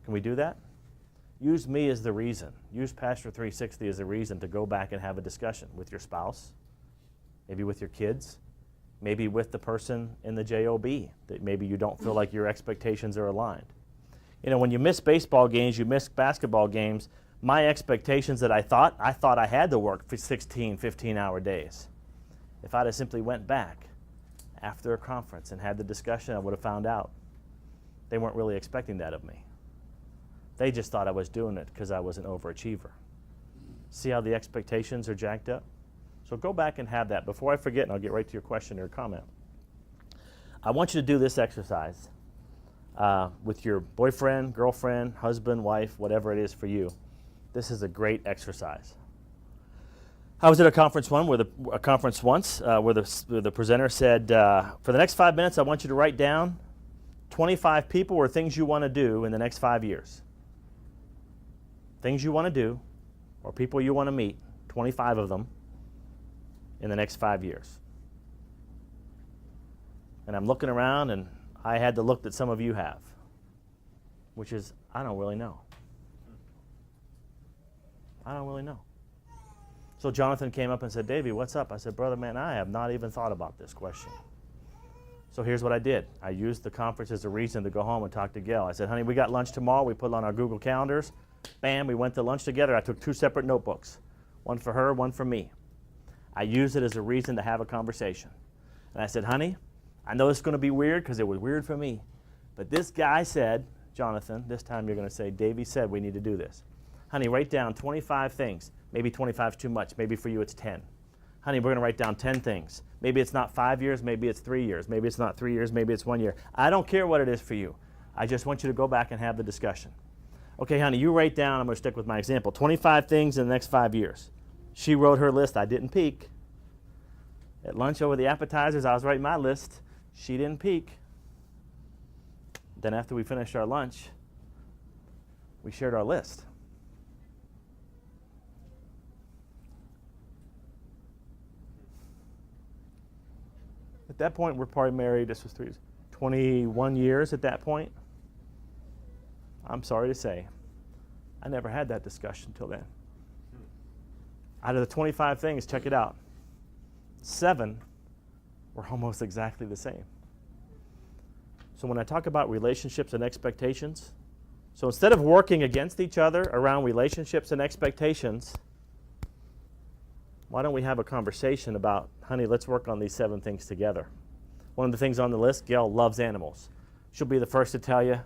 Can we do that? Use me as the reason. Use Pastor 360 as a reason to go back and have a discussion with your spouse, maybe with your kids, maybe with the person in the JOB that maybe you don't feel like your expectations are aligned. You know, when you miss baseball games, you miss basketball games, my expectations that I thought I had to work for 16, 15-hour days. If I'd have simply went back after a conference and had the discussion, I would have found out they weren't really expecting that of me. They just thought I was doing it because I was an overachiever. See how the expectations are jacked up? So go back and have that. Before I forget, and I'll get right to your question or comment, I want you to do this exercise with your boyfriend, girlfriend, husband, wife, whatever it is for you. This is a great exercise. I was at a conference once where the presenter said, for the next 5 minutes, I want you to write down 25 people or things you want to do in the next 5 years. Things you want to do or people you want to meet, 25 of them in the next 5 years. And I'm looking around, and I had the look that some of you have, which is, I don't really know. I don't really know. So Jonathan came up and said, Davy, what's up? I said, brother, man, I have not even thought about this question. So here's what I did. I used the conference as a reason to go home and talk to Gail. I said, honey, we got lunch tomorrow. We put it on our Google calendars. Bam, we went to lunch together. I took 2 separate notebooks, one for her, one for me. I used it as a reason to have a conversation. And I said, honey, I know it's going to be weird because it was weird for me, but this guy said, Jonathan, this time you're going to say, Davy said we need to do this. Honey, write down 25 things. Maybe 25 is too much. Maybe for you it's 10. Honey, we're going to write down 10 things. Maybe it's not 5 years. Maybe it's 3 years. Maybe it's not 3 years. Maybe it's 1 year. I don't care what it is for you. I just want you to go back and have the discussion. Okay, honey, you write down, I'm going to stick with my example, 25 things in the next 5 years. She wrote her list. I didn't peek. At lunch over the appetizers, I was writing my list. She didn't peek. Then after we finished our lunch, we shared our list. At that point, we're probably married, this was 21 years at that point. I'm sorry to say, I never had that discussion until then. Out of the 25 things, check it out, 7 were almost exactly the same. So when I talk about relationships and expectations, so instead of working against each other around relationships and expectations, why don't we have a conversation about, honey, let's work on these 7 things together. One of the things on the list, Gail loves animals. She'll be the first to tell you,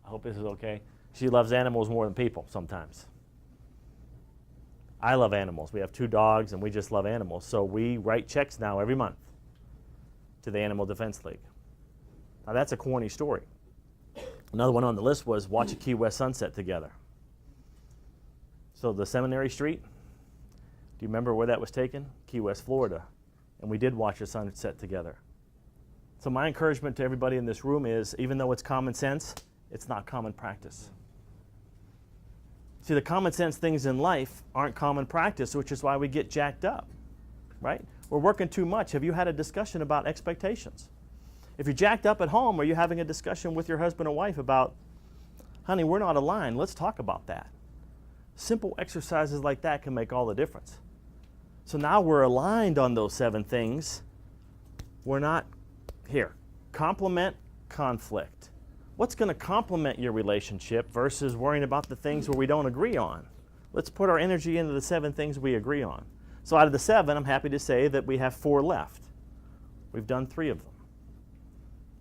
I hope this is okay, she loves animals more than people sometimes. I love animals. We have 2 dogs, and we just love animals. So we write checks now every month to the Animal Defense League. Now, that's a corny story. Another one on the list was watch a Key West sunset together. So the Seminary Street, do you remember where that was taken? Key West, Florida. And we did watch a sunset together. So my encouragement to everybody in this room is, even though it's common sense, it's not common practice. See, the common sense things in life aren't common practice, which is why we get jacked up, right? We're working too much. Have you had a discussion about expectations? If you're jacked up at home, are you having a discussion with your husband or wife about, honey, we're not aligned, let's talk about that. Simple exercises like that can make all the difference. So now we're aligned on those 7 things. We're not, here, complement, conflict. What's going to complement your relationship versus worrying about the things where we don't agree on? Let's put our energy into the 7 things we agree on. So out of the 7, I'm happy to say that we have 4 left. We've done 3 of them.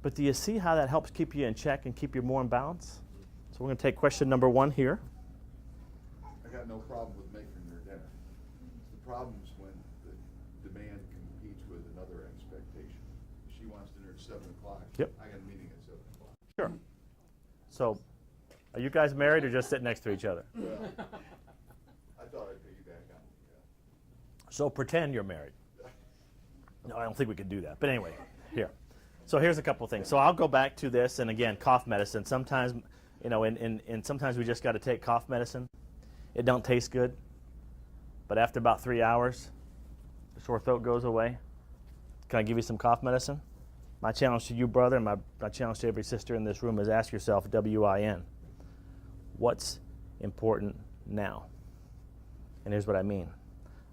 But do you see how that helps keep you in check and keep you more in balance? So we're going to take question number 1 here. I got no problem with making her dinner. The problem's when the demand competes with another expectation. She wants dinner at 7 o'clock. Yep. I got a meeting at 7 o'clock. Sure. So are you guys married or just sitting next to each other? I thought I'd piggyback on it. So pretend you're married. No, I don't think we can do that. But anyway, here. So here's a couple of things. So I'll go back to this, and again, cough medicine. Sometimes, you know, and sometimes we just got to take cough medicine. It don't taste good, but after about 3 hours, the sore throat goes away. Can I give you some cough medicine? My challenge to you, brother, and my challenge to every sister in this room is ask yourself, WIN, what's important now? And here's what I mean.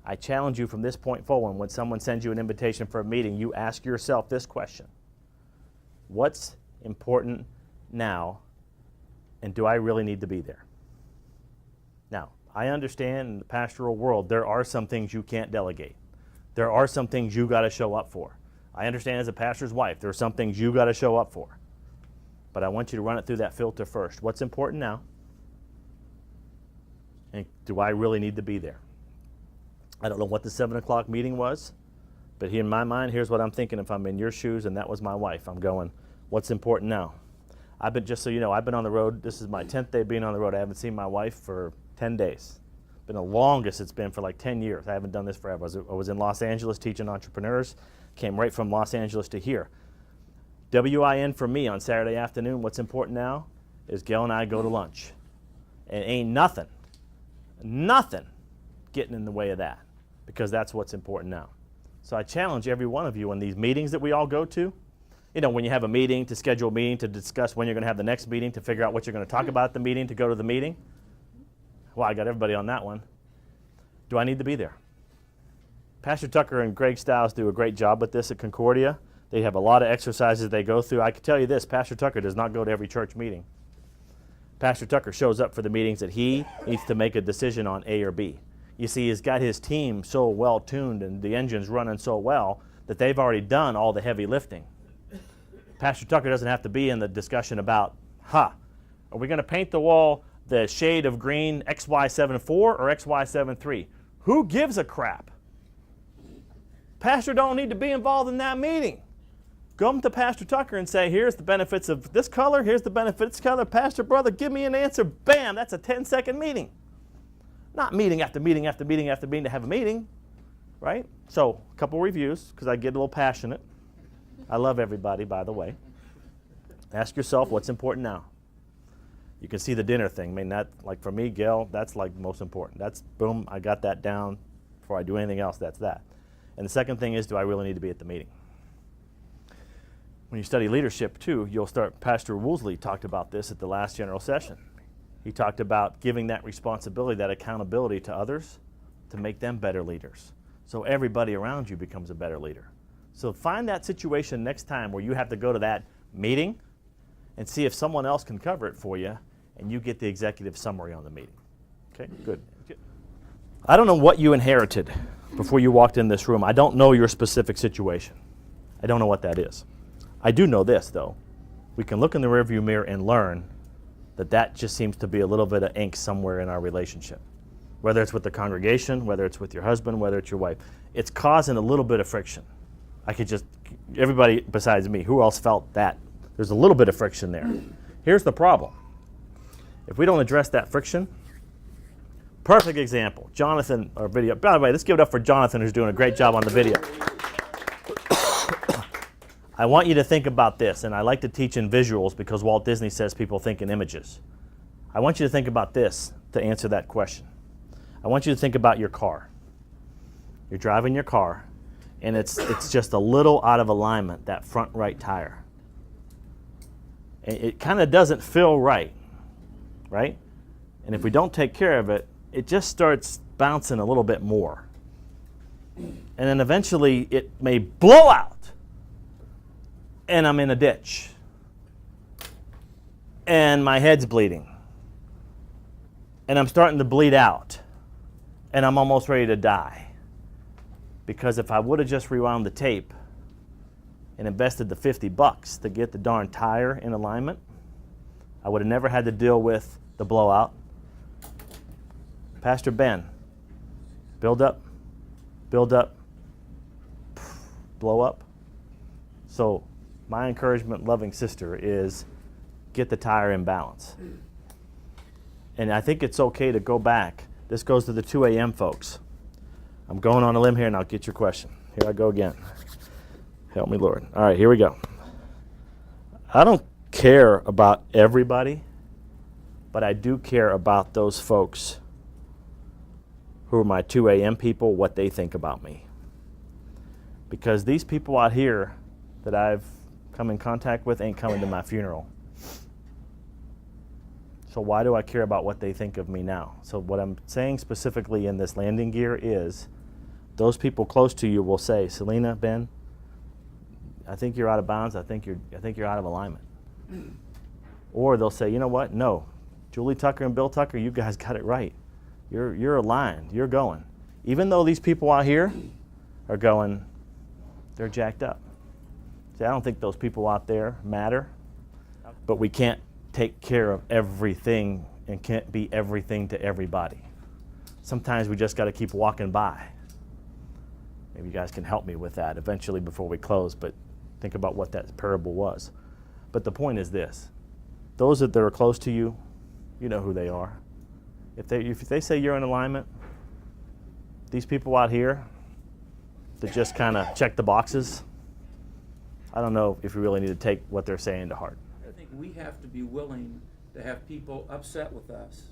I challenge you from this point forward, when someone sends you an invitation for a meeting, you ask yourself this question. What's important now, and do I really need to be there? Now, I understand in the pastoral world there are some things you can't delegate. There are some things you got to show up for. I understand as a pastor's wife, there are some things you got to show up for. But I want you to run it through that filter first. What's important now? And do I really need to be there? I don't know what the 7 o'clock meeting was, but in my mind, here's what I'm thinking if I'm in your shoes and that was my wife. I'm going, what's important now? Just so you know, I've been on the road. This is my 10th day being on the road. I haven't seen my wife for 10 days. Been the longest it's been for like 10 years. I haven't done this forever. I was in Los Angeles teaching entrepreneurs, came right from Los Angeles to here. WIN for me on Saturday afternoon, what's important now is Gail and I go to lunch. And ain't nothing getting in the way of that, because that's what's important now. So I challenge every one of you in these meetings that we all go to, you know, when you have a meeting, to schedule a meeting, to discuss when you're going to have the next meeting, to figure out what you're going to talk about at the meeting, to go to the meeting. Well, I got everybody on that one. Do I need to be there? Pastor Tucker and Greg Stiles do a great job with this at Concordia. They have a lot of exercises they go through. I can tell you this, Pastor Tucker does not go to every church meeting. Pastor Tucker shows up for the meetings that he needs to make a decision on A or B. You see, he's got his team so well tuned and the engine's running so well that they've already done all the heavy lifting. Pastor Tucker doesn't have to be in the discussion about, are we going to paint the wall the shade of green XY74 or XY73? Who gives a crap? Pastor don't need to be involved in that meeting. Come to Pastor Tucker and say, here's the benefits of this color, here's the benefits of this color. Pastor, brother, give me an answer. Bam, that's a 10-second meeting. Not meeting after meeting after meeting after meeting to have a meeting, right? So a couple reviews, because I get a little passionate. I love everybody, by the way. Ask yourself what's important now. You can see the dinner thing. I mean, that, like for me, Gail, that's like most important. That's, boom, I got that down. Before I do anything else, that's that. And the second thing is, do I really need to be at the meeting? When you study leadership, too, you'll start, Pastor Woolsey talked about this at the last general session. He talked about giving that responsibility, that accountability to others to make them better leaders. So everybody around you becomes a better leader. So find that situation next time where you have to go to that meeting and see if someone else can cover it for you and you get the executive summary on the meeting. Okay, good. I don't know what you inherited before you walked in this room. I don't know your specific situation. I don't know what that is. I do know this, though. We can look in the rearview mirror and learn that just seems to be a little bit of ink somewhere in our relationship. Whether it's with the congregation, whether it's with your husband, whether it's your wife. It's causing a little bit of friction. Everybody besides me, who else felt that? There's a little bit of friction there. Here's the problem. If we don't address that friction, perfect example. Jonathan, our video. By the way, let's give it up for Jonathan, who's doing a great job on the video. I want you to think about this, and I like to teach in visuals because Walt Disney says people think in images. I want you to think about this to answer that question. I want you to think about your car. You're driving your car, and it's just a little out of alignment, that front right tire. It kind of doesn't feel right? And if we don't take care of it, it just starts bouncing a little bit more. And then eventually it may blow out, and I'm in a ditch. and my head's bleeding. And I'm starting to bleed out. And I'm almost ready to die. Because if I would have just rewound the tape and invested the $50 to get the darn tire in alignment, I would have never had to deal with the blowout. Pastor Ben, build up, blow up. So my encouragement, loving sister, is get the tire in balance. And I think it's okay to go back. This goes to the 2 a.m. folks. I'm going on a limb here and I'll get your question. Here I go again. Help me, Lord. All right, here we go. I don't care about everybody, but I do care about those folks who are my 2 a.m. people, what they think about me. Because these people out here that I've come in contact with ain't coming to my funeral. So why do I care about what they think of me now? So what I'm saying specifically in this landing gear is those people close to you will say, Selena, Ben, I think you're out of bounds. I think you're out of alignment. Or they'll say, you know what? No, Julie Tucker and Bill Tucker, you guys got it right. You're aligned. You're going. Even though these people out here are going, they're jacked up. See, I don't think those people out there matter, but we can't take care of everything and can't be everything to everybody. Sometimes we just got to keep walking by. Maybe you guys can help me with that eventually before we close, but think about what that parable was. But the point is this. Those that are close to you, you know who they are. If they say you're in alignment, these people out here that just kind of check the boxes, I don't know if you really need to take what they're saying to heart. I think we have to be willing to have people upset with us,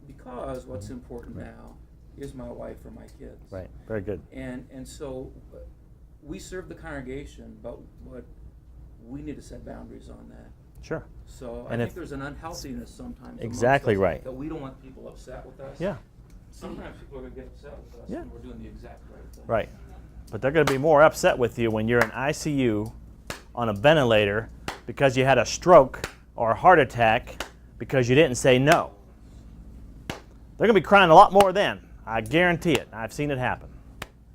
because what's important now is my wife or my kids. Right, very good. And so we serve the congregation, but we need to set boundaries on that. Sure. So And I if- think there's an unhealthiness sometimes Exactly amongst us, right. that we don't want people upset with us. Yeah. Sometimes people are going to get upset with us Yeah. when we're doing the exact right thing. Right. But they're going to be more upset with you when you're in ICU on a ventilator because you had a stroke or a heart attack because you didn't say no. They're going to be crying a lot more then. I guarantee it. I've seen it happen.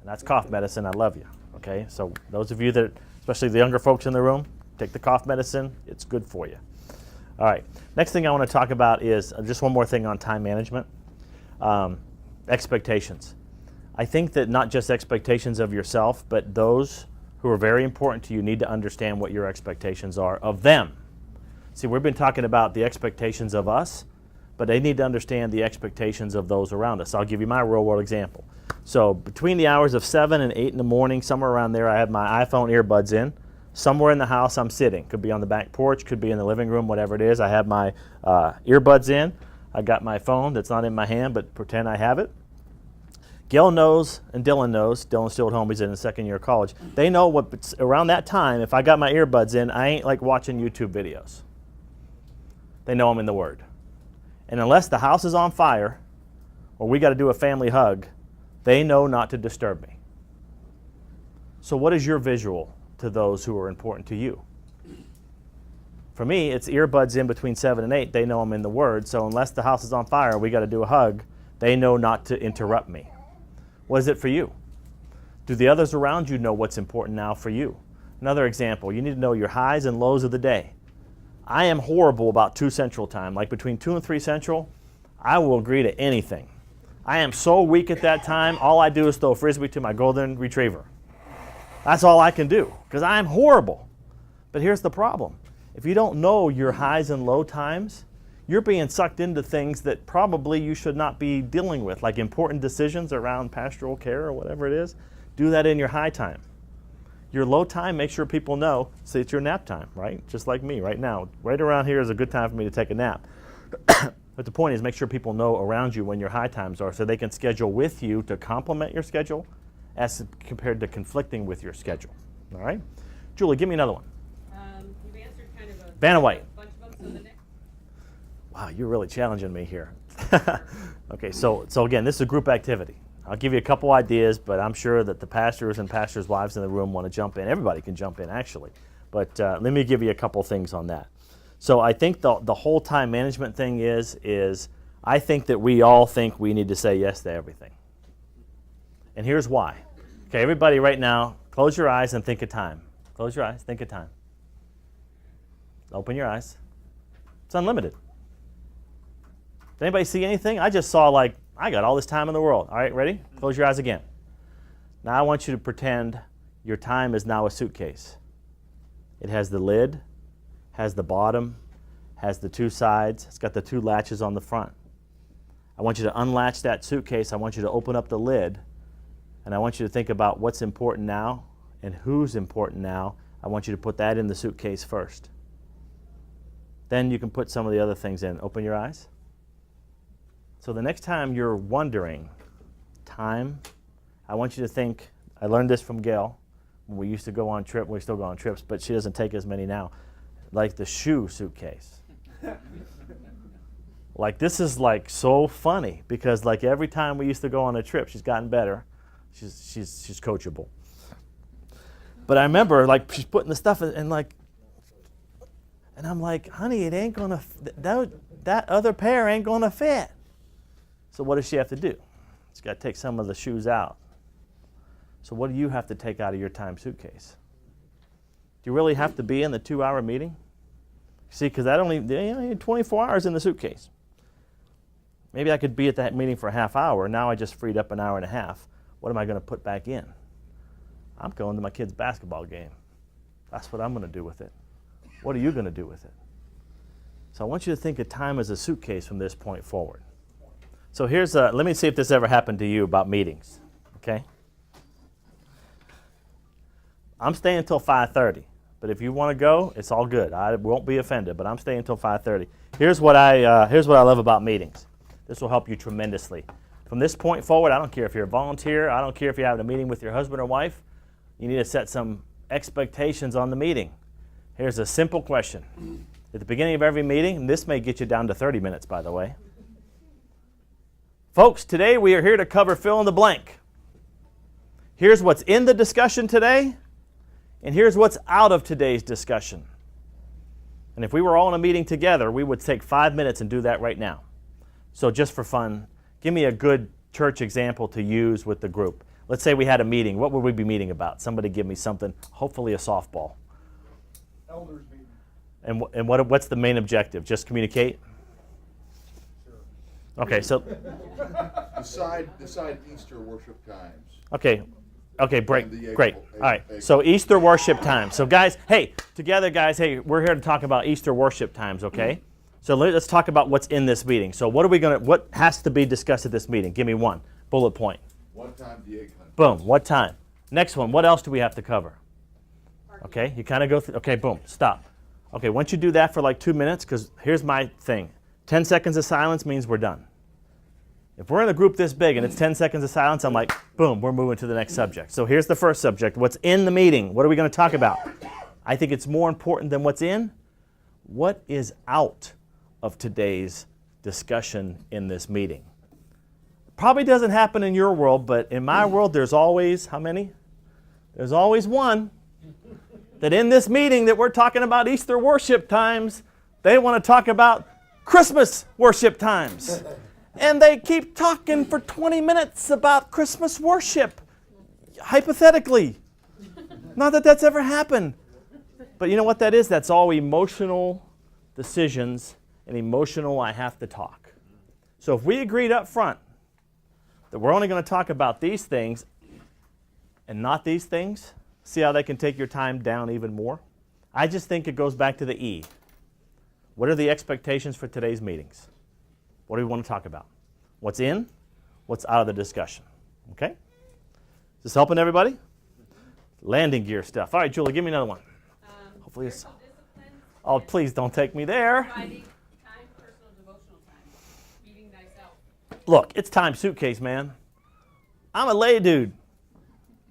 And that's cough medicine. I love you. Okay? So those of you that, especially the younger folks in the room, take the cough medicine. It's good for you. All right. Next thing I want to talk about is just one more thing on time management. Expectations. I think that not just expectations of yourself, but those who are very important to you need to understand what your expectations are of them. See, we've been talking about the expectations of us, but they need to understand the expectations of those around us. I'll give you my real world example. So between the hours of 7 and 8 in the morning, somewhere around there, I have my iPhone earbuds in. Somewhere in the house I'm sitting. Could be on the back porch, could be in the living room, whatever it is. I have my earbuds in. I got my phone that's not in my hand, but pretend I have it. Gail knows and Dylan knows. Dylan's still at home. He's in his second year of college. They know what around that time, if I got my earbuds in, I ain't like watching YouTube videos. They know I'm in the Word. And unless the house is on fire or we got to do a family hug, they know not to disturb me. So what is your visual to those who are important to you? For me, it's earbuds in between 7 and 8. They know I'm in the Word. So unless the house is on fire, we got to do a hug, they know not to interrupt me. What is it for you? Do the others around you know what's important now for you? Another example, you need to know your highs and lows of the day. I am horrible about 2 Central time. Like between 2 and 3 Central, I will agree to anything. I am so weak at that time, all I do is throw a Frisbee to my golden retriever. That's all I can do, because I am horrible. But here's the problem. If you don't know your highs and low times, you're being sucked into things that probably you should not be dealing with, like important decisions around pastoral care or whatever it is. Do that in your high time. Your low time, make sure people know, say it's your nap time, right? Just like me right now. Right around here is a good time for me to take a nap. But the point is, make sure people know around you when your high times are so they can schedule with you to complement your schedule as compared to conflicting with your schedule. All right? Julie, give me another one. You've answered kind of a Vanna White. bunch of them, so the next. Wow, you're really challenging me here. Okay, so again, this is a group activity. I'll give you a couple ideas, but I'm sure that the pastors and pastors' wives in the room want to jump in. Everybody can jump in, actually. But let me give you a couple things on that. So I think the whole time management thing is I think that we all think we need to say yes to everything. And here's why. Okay, everybody right now, close your eyes and think of time. Close your eyes, think of time. Open your eyes. It's unlimited. Did anybody see anything? I just saw like, I got all this time in the world. All right, ready? Close your eyes again. Now I want you to pretend your time is now a suitcase. It has the lid, has the bottom, has the two sides. It's got the two latches on the front. I want you to unlatch that suitcase. I want you to open up the lid. And I want you to think about what's important now and who's important now. I want you to put that in the suitcase first. Then you can put some of the other things in. Open your eyes. So the next time you're wondering time, I want you to think, I learned this from Gail when we used to go on trip, we still go on trips, but she doesn't take as many now, like the shoe suitcase. Like this is like so funny because like every time we used to go on a trip, she's gotten better. She's coachable. But I remember like she's putting the stuff in and like, and I'm like, honey, it ain't gonna, that other pair ain't gonna fit. So what does she have to do? She's got to take some of the shoes out. So what do you have to take out of your time suitcase? Do you really have to be in the 2-hour meeting? See, because that only, 24 hours in the suitcase. Maybe I could be at that meeting for a half hour. Now I just freed up an hour and a half. What am I going to put back in? I'm going to my kid's basketball game. That's what I'm going to do with it. What are you going to do with it? So I want you to think of time as a suitcase from this point forward. So here's let me see if this ever happened to you about meetings, okay? I'm staying until 5:30, but if you want to go, it's all good. I won't be offended, but I'm staying until 5:30. Here's what I love about meetings. This will help you tremendously. From this point forward, I don't care if you're a volunteer, I don't care if you're having a meeting with your husband or wife, you need to set some expectations on the meeting. Here's a simple question. At the beginning of every meeting, and this may get you down to 30 minutes, by the way. Folks, today we are here to cover fill in the blank. Here's what's in the discussion today, and here's what's out of today's discussion. And if we were all in a meeting together, we would take 5 minutes and do that right now. So just for fun, give me a good church example to use with the group. Let's say we had a meeting. What would we be meeting about? Somebody give me something, hopefully a softball. Elders meeting. And what's the main objective? Just communicate? Sure. Okay, so... Decide Easter worship times. Okay, great. All right, so Easter worship times. So guys, hey, together guys, hey, we're here to talk about Easter worship times, okay? So let's talk about what's in this meeting. So what has to be discussed at this meeting? Give me one bullet point. One time the egg hunt. Boom, what time? Next one, what else do we have to cover? Okay, you kind of go through, okay, boom, stop. Okay, once you do that for like 2 minutes, because here's my thing. 10 seconds of silence means we're done. If we're in a group this big and it's 10 seconds of silence, I'm like, boom, we're moving to the next subject. So here's the first subject. What's in the meeting? What are we going to talk about? I think it's more important than what's in. What is out of today's discussion in this meeting? Probably doesn't happen in your world, but in my world, there's always, how many? There's always one that in this meeting that we're talking about Easter worship times, they want to talk about Christmas worship times. And they keep talking for 20 minutes about Christmas worship, hypothetically. Not that that's ever happened. But you know what that is? That's all emotional decisions and emotional I have to talk. So if we agreed up front that we're only going to talk about these things and not these things, see how they can take your time down even more? I just think it goes back to the E. What are the expectations for today's meetings? What do we want to talk about? What's in? What's out of the discussion? Okay? Is this helping everybody? Landing gear stuff. All right, Julie, give me another one. Hopefully it's... Oh, please don't take me there. Providing time, personal, devotional time. Feeding thyself. Look, it's time suitcase, man. I'm a lay dude.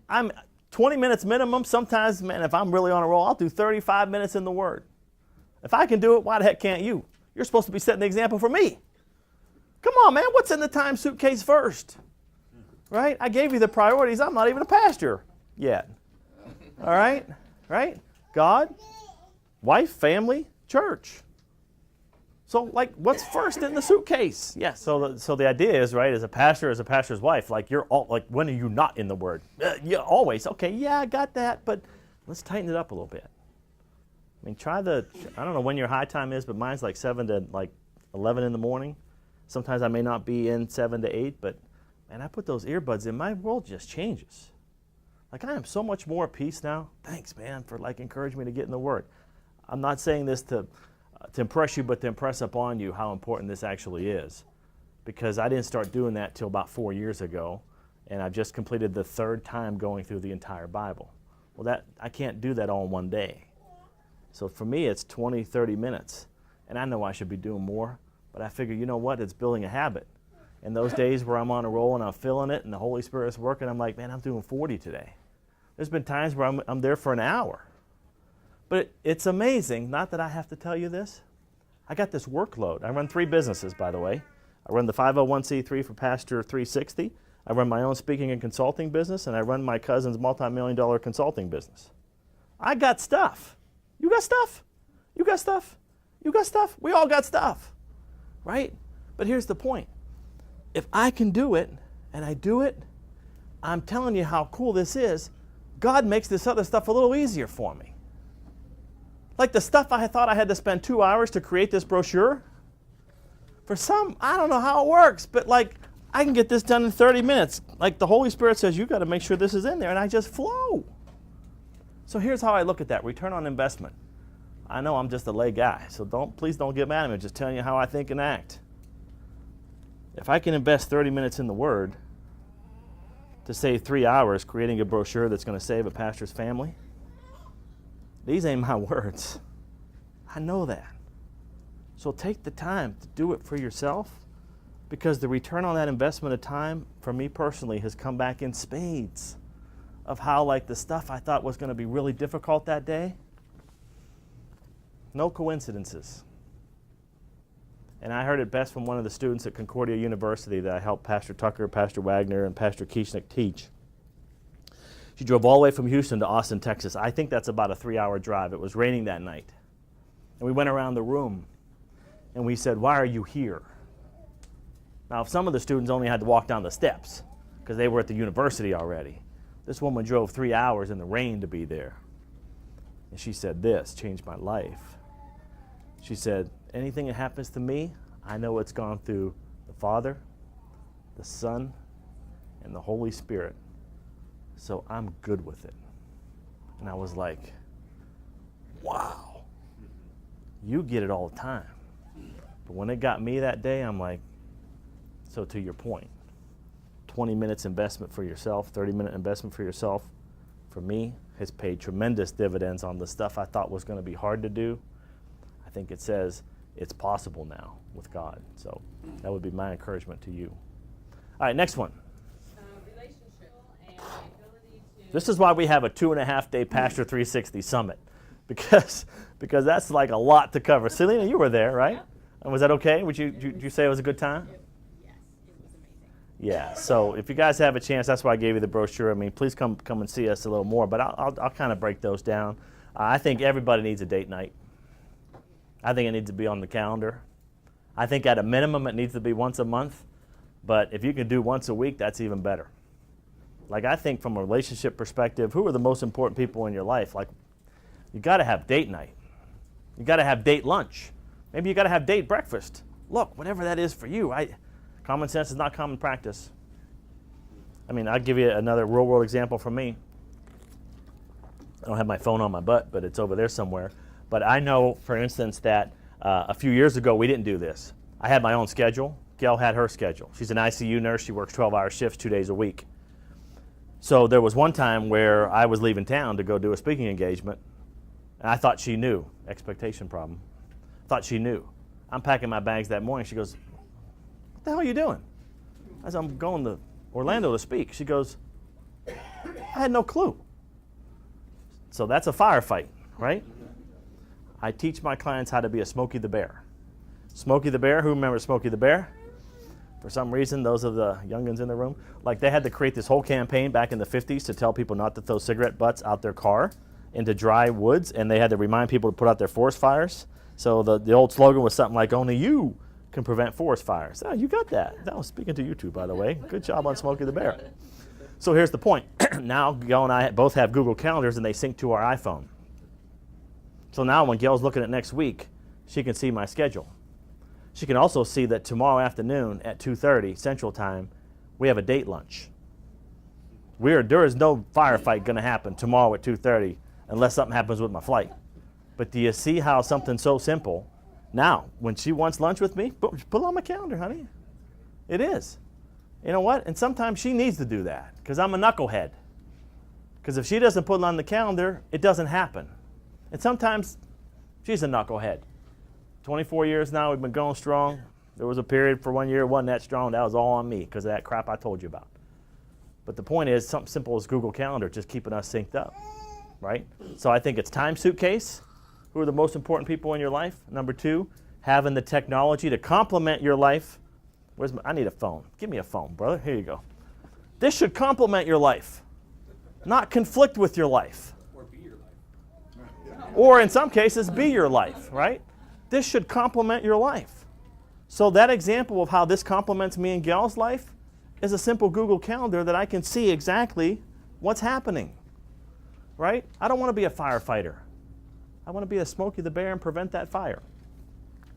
I'm 20 minutes minimum. Sometimes, man, if I'm really on a roll, I'll do 35 minutes in the Word. If I can do it, why the heck can't you? You're supposed to be setting the example for me. Come on, man. What's in the time suitcase first? Right? I gave you the priorities. I'm not even a pastor yet. All right? Right? God, wife, family, church. So, like, what's first in the suitcase? Yeah. So the idea is, right, as a pastor's wife, like, you're all like, when are you not in the Word? Yeah, always. Okay, yeah, I got that, but let's tighten it up a little bit. I mean, I don't know when your high time is, but mine's like 7 to like 11 in the morning. Sometimes I may not be in 7 to 8, but man, I put those earbuds in, my world just changes. Like, I am so much more at peace now. Thanks, man, for like encouraging me to get in the Word. I'm not saying this to impress you, but to impress upon you how important this actually is. Because I didn't start doing that till about 4 years ago, and I've just completed the 3rd time going through the entire Bible. Well, I can't do that all in one day. So for me, it's 20, 30 minutes. And I know I should be doing more, but I figure, you know what, it's building a habit. And those days where I'm on a roll and I'm feeling it and the Holy Spirit's working, I'm like, man, I'm doing 40 today. There's been times where I'm there for an hour. But it's amazing, not that I have to tell you this. I got this workload. I run 3 businesses, by the way. I run the 501c3 for Pastor 360. I run my own speaking and consulting business, and I run my cousin's multi-million-dollar consulting business. I got stuff. You got stuff. You got stuff. You got stuff. We all got stuff, right? But here's the point. If I can do it, and I do it, I'm telling you how cool this is. God makes this other stuff a little easier for me. Like the stuff I thought I had to spend 2 hours to create this brochure. For some, I don't know how it works, but like I can get this done in 30 minutes. Like the Holy Spirit says, you got to make sure this is in there, and I just flow. So here's how I look at that, return on investment. I know I'm just a lay guy, so please don't get mad at me. I'm just telling you how I think and act. If I can invest 30 minutes in the Word to save 3 hours creating a brochure that's going to save a pastor's family, these ain't my words. I know that. So take the time to do it for yourself, because the return on that investment of time for me personally has come back in spades of how like the stuff I thought was going to be really difficult that day, no coincidences. And I heard it best from one of the students at Concordia University that I helped Pastor Tucker, Pastor Wagner, and Pastor Kieschnick teach. She drove all the way from Houston to Austin, Texas. I think that's about a 3-hour drive. It was raining that night. And we went around the room, and we said, why are you here? Now, some of the students only had to walk down the steps because they were at the university already. This woman drove 3 hours in the rain to be there. And she said, this changed my life. She said, anything that happens to me, I know it's gone through the Father, the Son, and the Holy Spirit. So I'm good with it. And I was like, wow, you get it all the time. But when it got me that day, I'm like, so to your point, 20 minutes investment for yourself, 30-minute investment for yourself, for me, has paid tremendous dividends on the stuff I thought was going to be hard to do. I think it says it's possible now with God. So that would be my encouragement to you. All right, next one. Relationship and the ability to... This is why we have a 2.5-day Pastor 360 Summit, because that's like a lot to cover. Selena, you were there, right? And was that okay? Would you say it was a good time? Yes, it was amazing. Yeah, so if you guys have a chance, that's why I gave you the brochure. I mean, please come and see us a little more, but I'll kind of break those down. I think everybody needs a date night. I think it needs to be on the calendar. I think at a minimum it needs to be once a month, but if you can do once a week, that's even better. Like, I think from a relationship perspective, who are the most important people in your life? Like, you got to have date night. You got to have date lunch. Maybe you got to have date breakfast. Look, whatever that is for you. Common sense is not common practice. I mean, I'll give you another real-world example from me. I don't have my phone on my butt, but it's over there somewhere. But I know, for instance, that a few years ago we didn't do this. I had my own schedule. Gail had her schedule. She's an ICU nurse. She works 12-hour shifts 2 days a week. So there was one time where I was leaving town to go do a speaking engagement, and I thought she knew. Expectation problem. Thought she knew. I'm packing my bags that morning. She goes, what the hell are you doing? I said, I'm going to Orlando to speak. She goes, I had no clue. So that's a firefight, right? I teach my clients how to be a Smokey the Bear. Smokey the Bear, who remembers Smokey the Bear? For some reason, those of the youngins in the room, like they had to create this whole campaign back in the 50s to tell people not to throw cigarette butts out their car into dry woods, and they had to remind people to put out their forest fires. So the old slogan was something like, only you can prevent forest fires. Oh, you got that. That was speaking to you two, by the way. Good job on Smokey the Bear. So here's the point. Now, Gail and I both have Google Calendars, and they sync to our iPhone. So now when Gail's looking at next week, she can see my schedule. She can also see that tomorrow afternoon at 2:30 Central Time, we have a date lunch. There is no firefight going to happen tomorrow at 2:30 unless something happens with my flight. But do you see how something so simple, now, when she wants lunch with me, put it on my calendar, honey. It is. You know what? And sometimes she needs to do that because I'm a knucklehead. Because if she doesn't put it on the calendar, it doesn't happen. And sometimes she's a knucklehead. 24 years now, we've been going strong. There was a period for 1 year, it wasn't that strong. That was all on me because of that crap I told you about. But the point is, something simple as Google Calendar, just keeping us synced up, right? So I think it's time suitcase. Who are the most important people in your life? Number 2, having the technology to complement your life. I need a phone. Give me a phone, brother. Here you go. This should complement your life, not conflict with your life. Or be your life. Or in some cases, be your life, right? This should complement your life. So that example of how this complements me and Gal's life is a simple Google Calendar that I can see exactly what's happening, right? I don't want to be a firefighter. I want to be a Smokey the Bear and prevent that fire.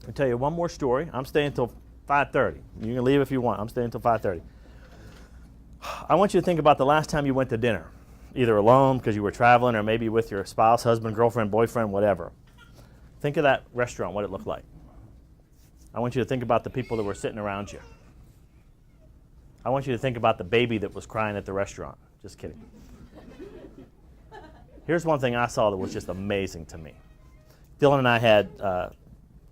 I'll tell you one more story. I'm staying until 5:30. You can leave if you want. I'm staying until 5:30. I want you to think about the last time you went to dinner, either alone because you were traveling or maybe with your spouse, husband, girlfriend, boyfriend, whatever. Think of that restaurant, what it looked like. I want you to think about the people that were sitting around you. I want you to think about the baby that was crying at the restaurant. Just kidding. Here's one thing I saw that was just amazing to me. Dylan and I had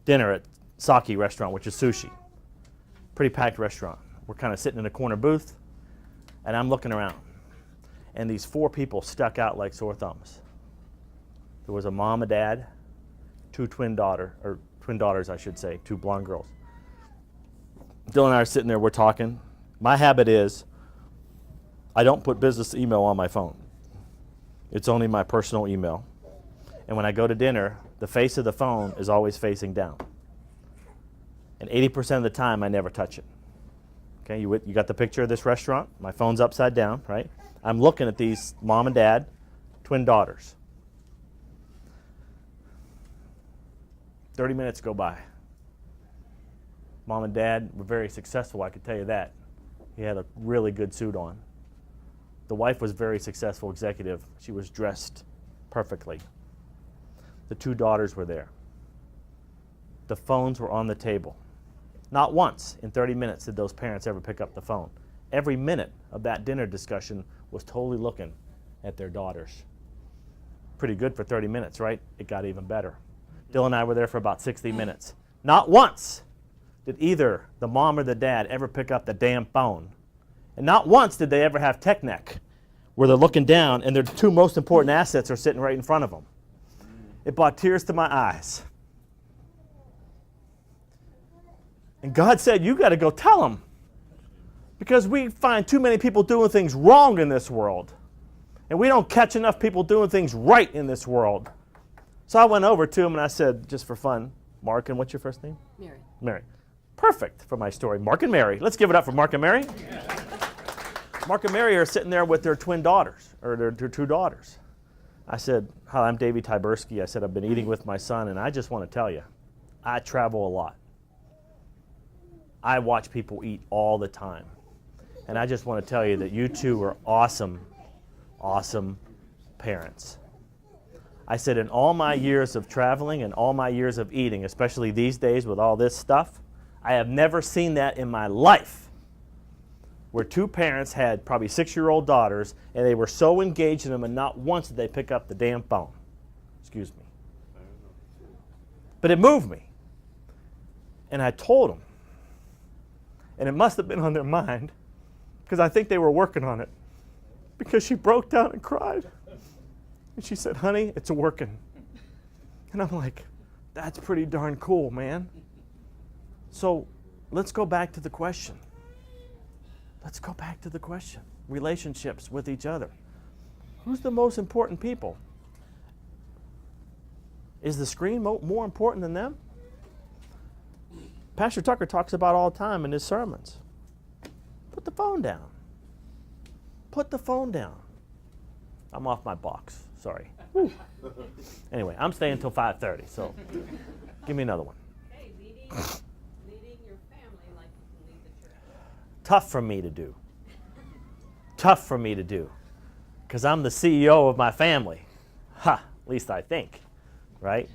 dinner at Saki restaurant, which is sushi. Pretty packed restaurant. We're kind of sitting in a corner booth, and I'm looking around. And these 4 people stuck out like sore thumbs. There was a mom, a dad, 2 twin daughters, I should say, 2 blonde girls. Dylan and I are sitting there, we're talking. My habit is, I don't put business email on my phone. It's only my personal email. And when I go to dinner, the face of the phone is always facing down. And 80% of the time, I never touch it. Okay, you got the picture of this restaurant? My phone's upside down, right? I'm looking at these mom and dad, twin daughters. 30 minutes go by. Mom and dad were very successful, I could tell you that. He had a really good suit on. The wife was very successful executive. She was dressed perfectly. The 2 daughters were there. The phones were on the table. Not once in 30 minutes did those parents ever pick up the phone. Every minute of that dinner discussion was totally looking at their daughters. Pretty good for 30 minutes, right? It got even better. Dylan and I were there for about 60 minutes. Not once did either the mom or the dad ever pick up the damn phone. And not once did they ever have tech neck, where they're looking down and their 2 most important assets are sitting right in front of them. It brought tears to my eyes. And God said, you got to go tell them. Because we find too many people doing things wrong in this world. And we don't catch enough people doing things right in this world. So I went over to him and I said, just for fun, Mark, and what's your first name? Mary. Mary. Perfect for my story. Mark and Mary. Let's give it up for Mark and Mary. Yeah. Mark and Mary are sitting there with their twin daughters, or their 2 daughters. I said, hi, I'm Davy Tyburski. I said, I've been eating with my son, and I just want to tell you, I travel a lot. I watch people eat all the time. And I just want to tell you that you 2 are awesome, awesome parents. I said, in all my years of traveling and all my years of eating, especially these days with all this stuff, I have never seen that in my life, where 2 parents had probably 6-year-old daughters, and they were so engaged in them, and not once did they pick up the damn phone. Excuse me. But it moved me. And I told them. And it must have been on their mind, because I think they were working on it. Because she broke down and cried. And she said, honey, it's working. And I'm like, that's pretty darn cool, man. So let's go back to the question. Let's go back to the question. Relationships with each other. Who's the most important people? Is the screen more important than them? Pastor Tucker talks about all the time in his sermons. Put the phone down. Put the phone down. I'm off my box. Sorry. Anyway, I'm staying until 5:30, so give me another one. Okay, leading your family like you can lead the church. Tough for me to do. Tough for me to do. Because I'm the CEO of my family. Ha, at least I think. Right?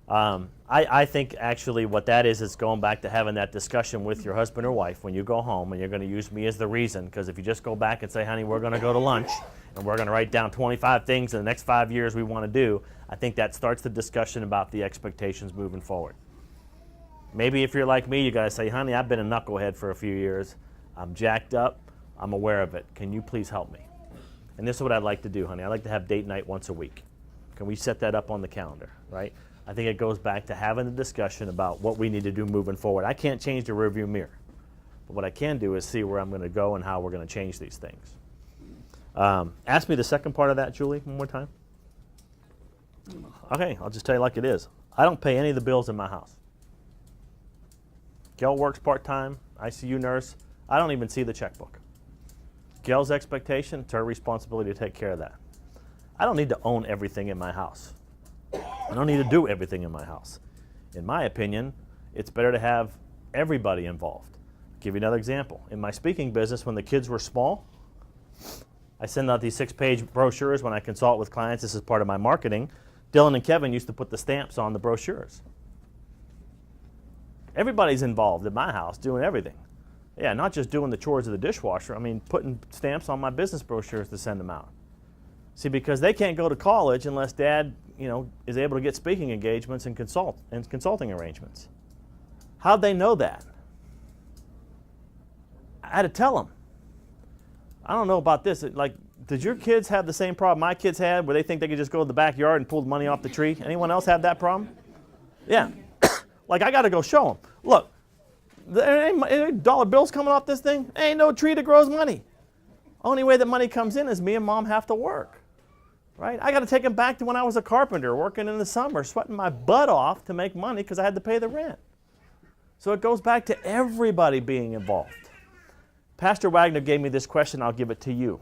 I think actually what that is going back to having that discussion with your husband or wife when you go home, and you're going to use me as the reason, because if you just go back and say, honey, we're going to go to lunch, and we're going to write down 25 things in the next 5 years we want to do, I think that starts the discussion about the expectations moving forward. Maybe if you're like me, you got to say, honey, I've been a knucklehead for a few years. I'm jacked up. I'm aware of it. Can you please help me? And this is what I'd like to do, honey. I'd like to have date night once a week. Can we set that up on the calendar, right? I think it goes back to having the discussion about what we need to do moving forward. I can't change the rearview mirror. But what I can do is see where I'm going to go and how we're going to change these things. Ask me the second part of that, Julie, one more time. Okay, I'll just tell you like it is. I don't pay any of the bills in my house. Gail works part-time, ICU nurse. I don't even see the checkbook. Gail's expectation, it's her responsibility to take care of that. I don't need to own everything in my house. I don't need to do everything in my house. In my opinion, it's better to have everybody involved. I'll give you another example. In my speaking business, when the kids were small, I send out these 6-page brochures when I consult with clients. This is part of my marketing. Dylan and Kevin used to put the stamps on the brochures. Everybody's involved in my house doing everything. Yeah, not just doing the chores of the dishwasher. I mean, putting stamps on my business brochures to send them out. See, because they can't go to college unless Dad, is able to get speaking engagements and consulting arrangements. How'd they know that? I had to tell them. I don't know about this. Did your kids have the same problem my kids had, where they think they could just go to the backyard and pull the money off the tree? Anyone else have that problem? Yeah. I got to go show them. Look, there ain't dollar bills coming off this thing. There ain't no tree that grows money. Only way that money comes in is me and Mom have to work. Right? I got to take them back to when I was a carpenter, working in the summer, sweating my butt off to make money because I had to pay the rent. So it goes back to everybody being involved. Pastor Wagner gave me this question. I'll give it to you.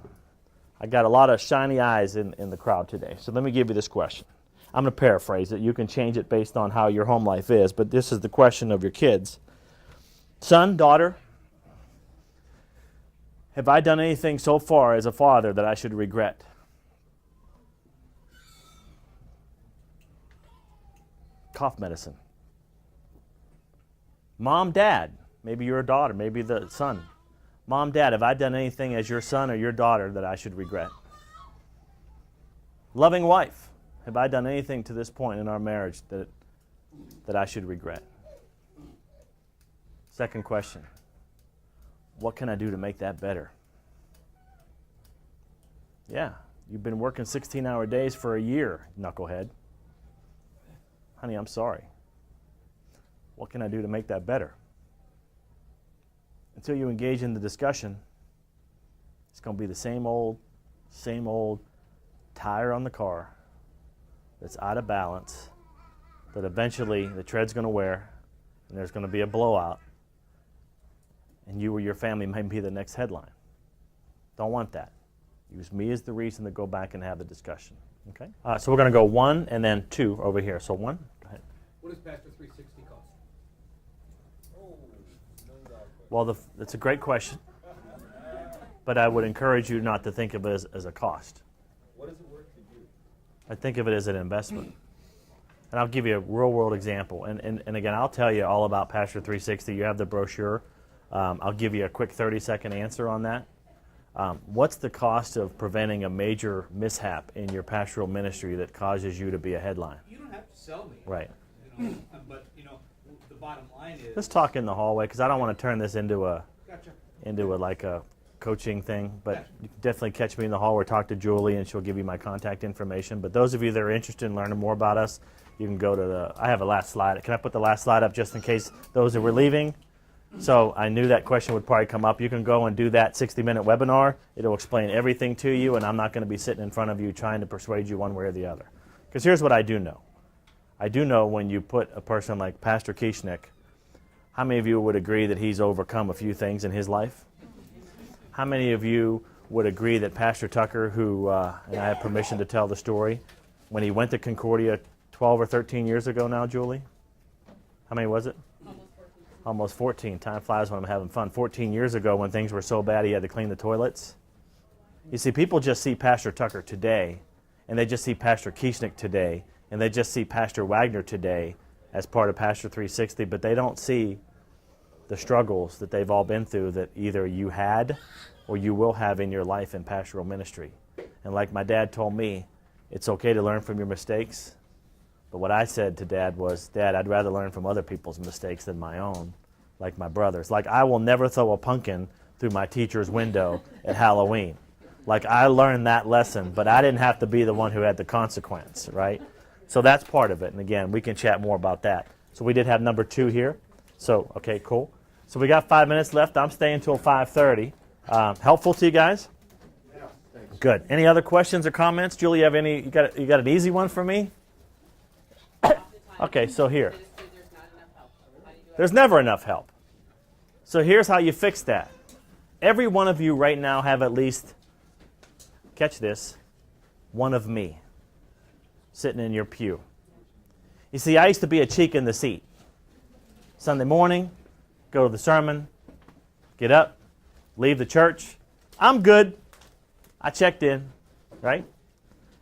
I got a lot of shiny eyes in the crowd today. So let me give you this question. I'm going to paraphrase it. You can change it based on how your home life is, but this is the question of your kids. Son, daughter, have I done anything so far as a father that I should regret? Cough medicine. Mom, Dad, maybe you're a daughter, maybe the son. Mom, Dad, have I done anything as your son or your daughter that I should regret? Loving wife, have I done anything to this point in our marriage that I should regret? Second question, what can I do to make that better? Yeah, you've been working 16-hour days for a year, knucklehead. Honey, I'm sorry. What can I do to make that better? Until you engage in the discussion, it's going to be the same old tire on the car that's out of balance, that eventually the tread's going to wear, and there's going to be a blowout, and you or your family may be the next headline. Don't want that. Use me as the reason to go back and have the discussion. Okay? So we're going to go 1 and then 2 over here. So 1, go ahead. What does Pastor 360 cost? Well, that's a great question, but I would encourage you not to think of it as a cost. What is it worth to you? I think of it as an investment. And I'll give you a real-world example. And again, I'll tell you all about Pastor 360. You have the brochure. I'll give you a quick 30-second answer on that. What's the cost of preventing a major mishap in your pastoral ministry that causes you to be a headline? You don't have to sell me. Right. But the bottom line is. Let's talk in the hallway, because I don't want to turn this into a Gotcha. like a coaching thing. But you can definitely catch me in the hall or talk to Julie, and she'll give you my contact information. But those of you that are interested in learning more about us, you can go to I have a last slide. Can I put the last slide up just in case those that were leaving? So I knew that question would probably come up. You can go and do that 60-minute webinar. It'll explain everything to you, and I'm not going to be sitting in front of you trying to persuade you one way or the other. Because here's what I do know. I do know when you put a person like Pastor Kieschnick, how many of you would agree that he's overcome a few things in his life? How many of you would agree that Pastor Tucker, who, and I have permission to tell the story, when he went to Concordia 12 or 13 years ago now, Julie? How many was it? Almost 14. Time flies when I'm having fun. 14 years ago when things were so bad he had to clean the toilets. You see, people just see Pastor Tucker today, and they just see Pastor Kieschnick today, and they just see Pastor Wagner today as part of Pastor 360, but they don't see the struggles that they've all been through that either you had or you will have in your life in pastoral ministry. And like my dad told me, it's okay to learn from your mistakes. But what I said to Dad was, Dad, I'd rather learn from other people's mistakes than my own, like my brother's. Like, I will never throw a pumpkin through my teacher's window at Halloween. Like, I learned that lesson, but I didn't have to be the one who had the consequence, right? So that's part of it. And again, we can chat more about that. So we did have number 2 here. So, okay, cool. So we got 5 minutes left. I'm staying until 5:30. Helpful to you guys? Yeah, thanks. Good. Any other questions or comments? Julie, you have any? You got an easy one for me? Okay, so here. There's never enough help. So here's how you fix that. Every one of you right now have at least, catch this, one of me sitting in your pew. You see, I used to be a cheek in the seat. Sunday morning, go to the sermon, get up, leave the church. I'm good. I checked in, right?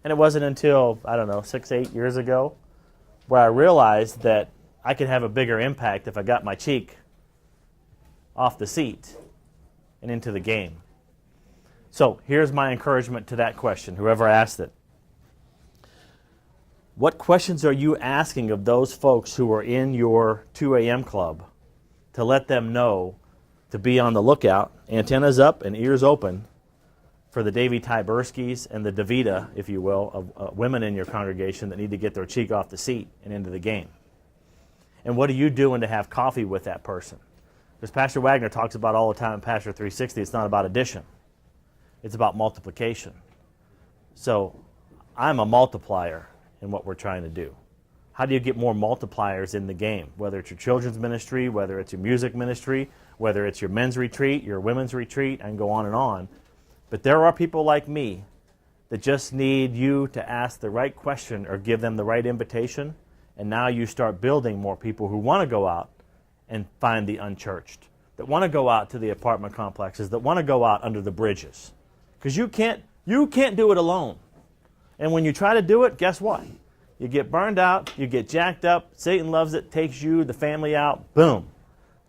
And it wasn't until, 6, 8 years ago where I realized that I could have a bigger impact if I got my cheek off the seat and into the game. So here's my encouragement to that question, whoever asked it. What questions are you asking of those folks who are in your 2 a.m. club to let them know to be on the lookout, antennas up and ears open, for the Davy Tyburskis and the Davida, if you will, of women in your congregation that need to get their cheek off the seat and into the game? And what are you doing to have coffee with that person? Because Pastor Wagner talks about all the time in Pastor 360, it's not about addition. It's about multiplication. So I'm a multiplier in what we're trying to do. How do you get more multipliers in the game? Whether it's your children's ministry, whether it's your music ministry, whether it's your men's retreat, your women's retreat, I can go on and on. But there are people like me that just need you to ask the right question or give them the right invitation, and now you start building more people who want to go out and find the unchurched, that want to go out to the apartment complexes, that want to go out under the bridges. Because you can't do it alone. And when you try to do it, guess what? You get burned out, you get jacked up, Satan loves it, takes you, the family out, boom.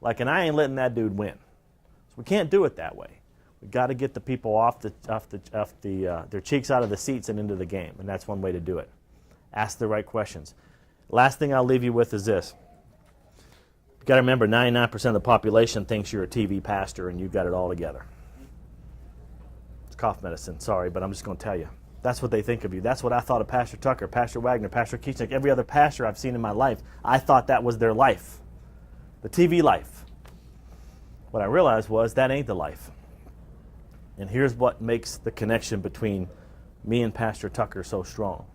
And I ain't letting that dude win. So we can't do it that way. We've got to get the people off their cheeks out of the seats and into the game, and that's one way to do it. Ask the right questions. Last thing I'll leave you with is this. You've got to remember, 99% of the population thinks you're a TV pastor and you've got it all together. It's cough medicine, sorry, but I'm just going to tell you. That's what they think of you. That's what I thought of Pastor Tucker, Pastor Wagner, Pastor Kieschnick, every other pastor I've seen in my life. I thought that was their life, the TV life. What I realized was that ain't the life. And here's what makes the connection between me and Pastor Tucker so strong.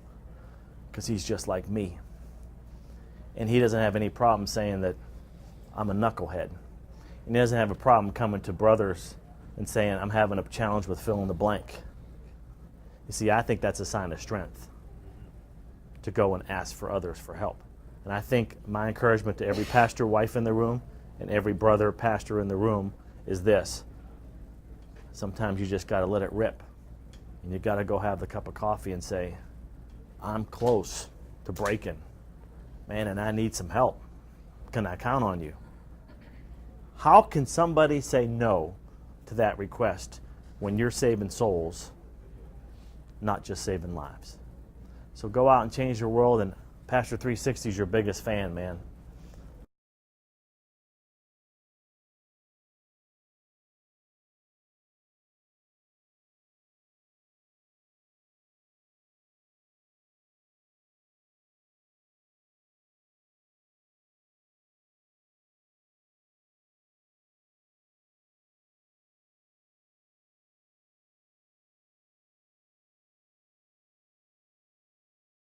Because he's just like me. And he doesn't have any problem saying that I'm a knucklehead. And he doesn't have a problem coming to brothers and saying, I'm having a challenge with fill in the blank. You see, I think that's a sign of strength, to go and ask for others for help. And I think my encouragement to every pastor wife in the room and every brother pastor in the room is this. Sometimes you just got to let it rip. And you got to go have the cup of coffee and say, I'm close to breaking, man, and I need some help. Can I count on you? How can somebody say no to that request when you're saving souls, not just saving lives? So go out and change your world, and Pastor 360 is your biggest fan, man.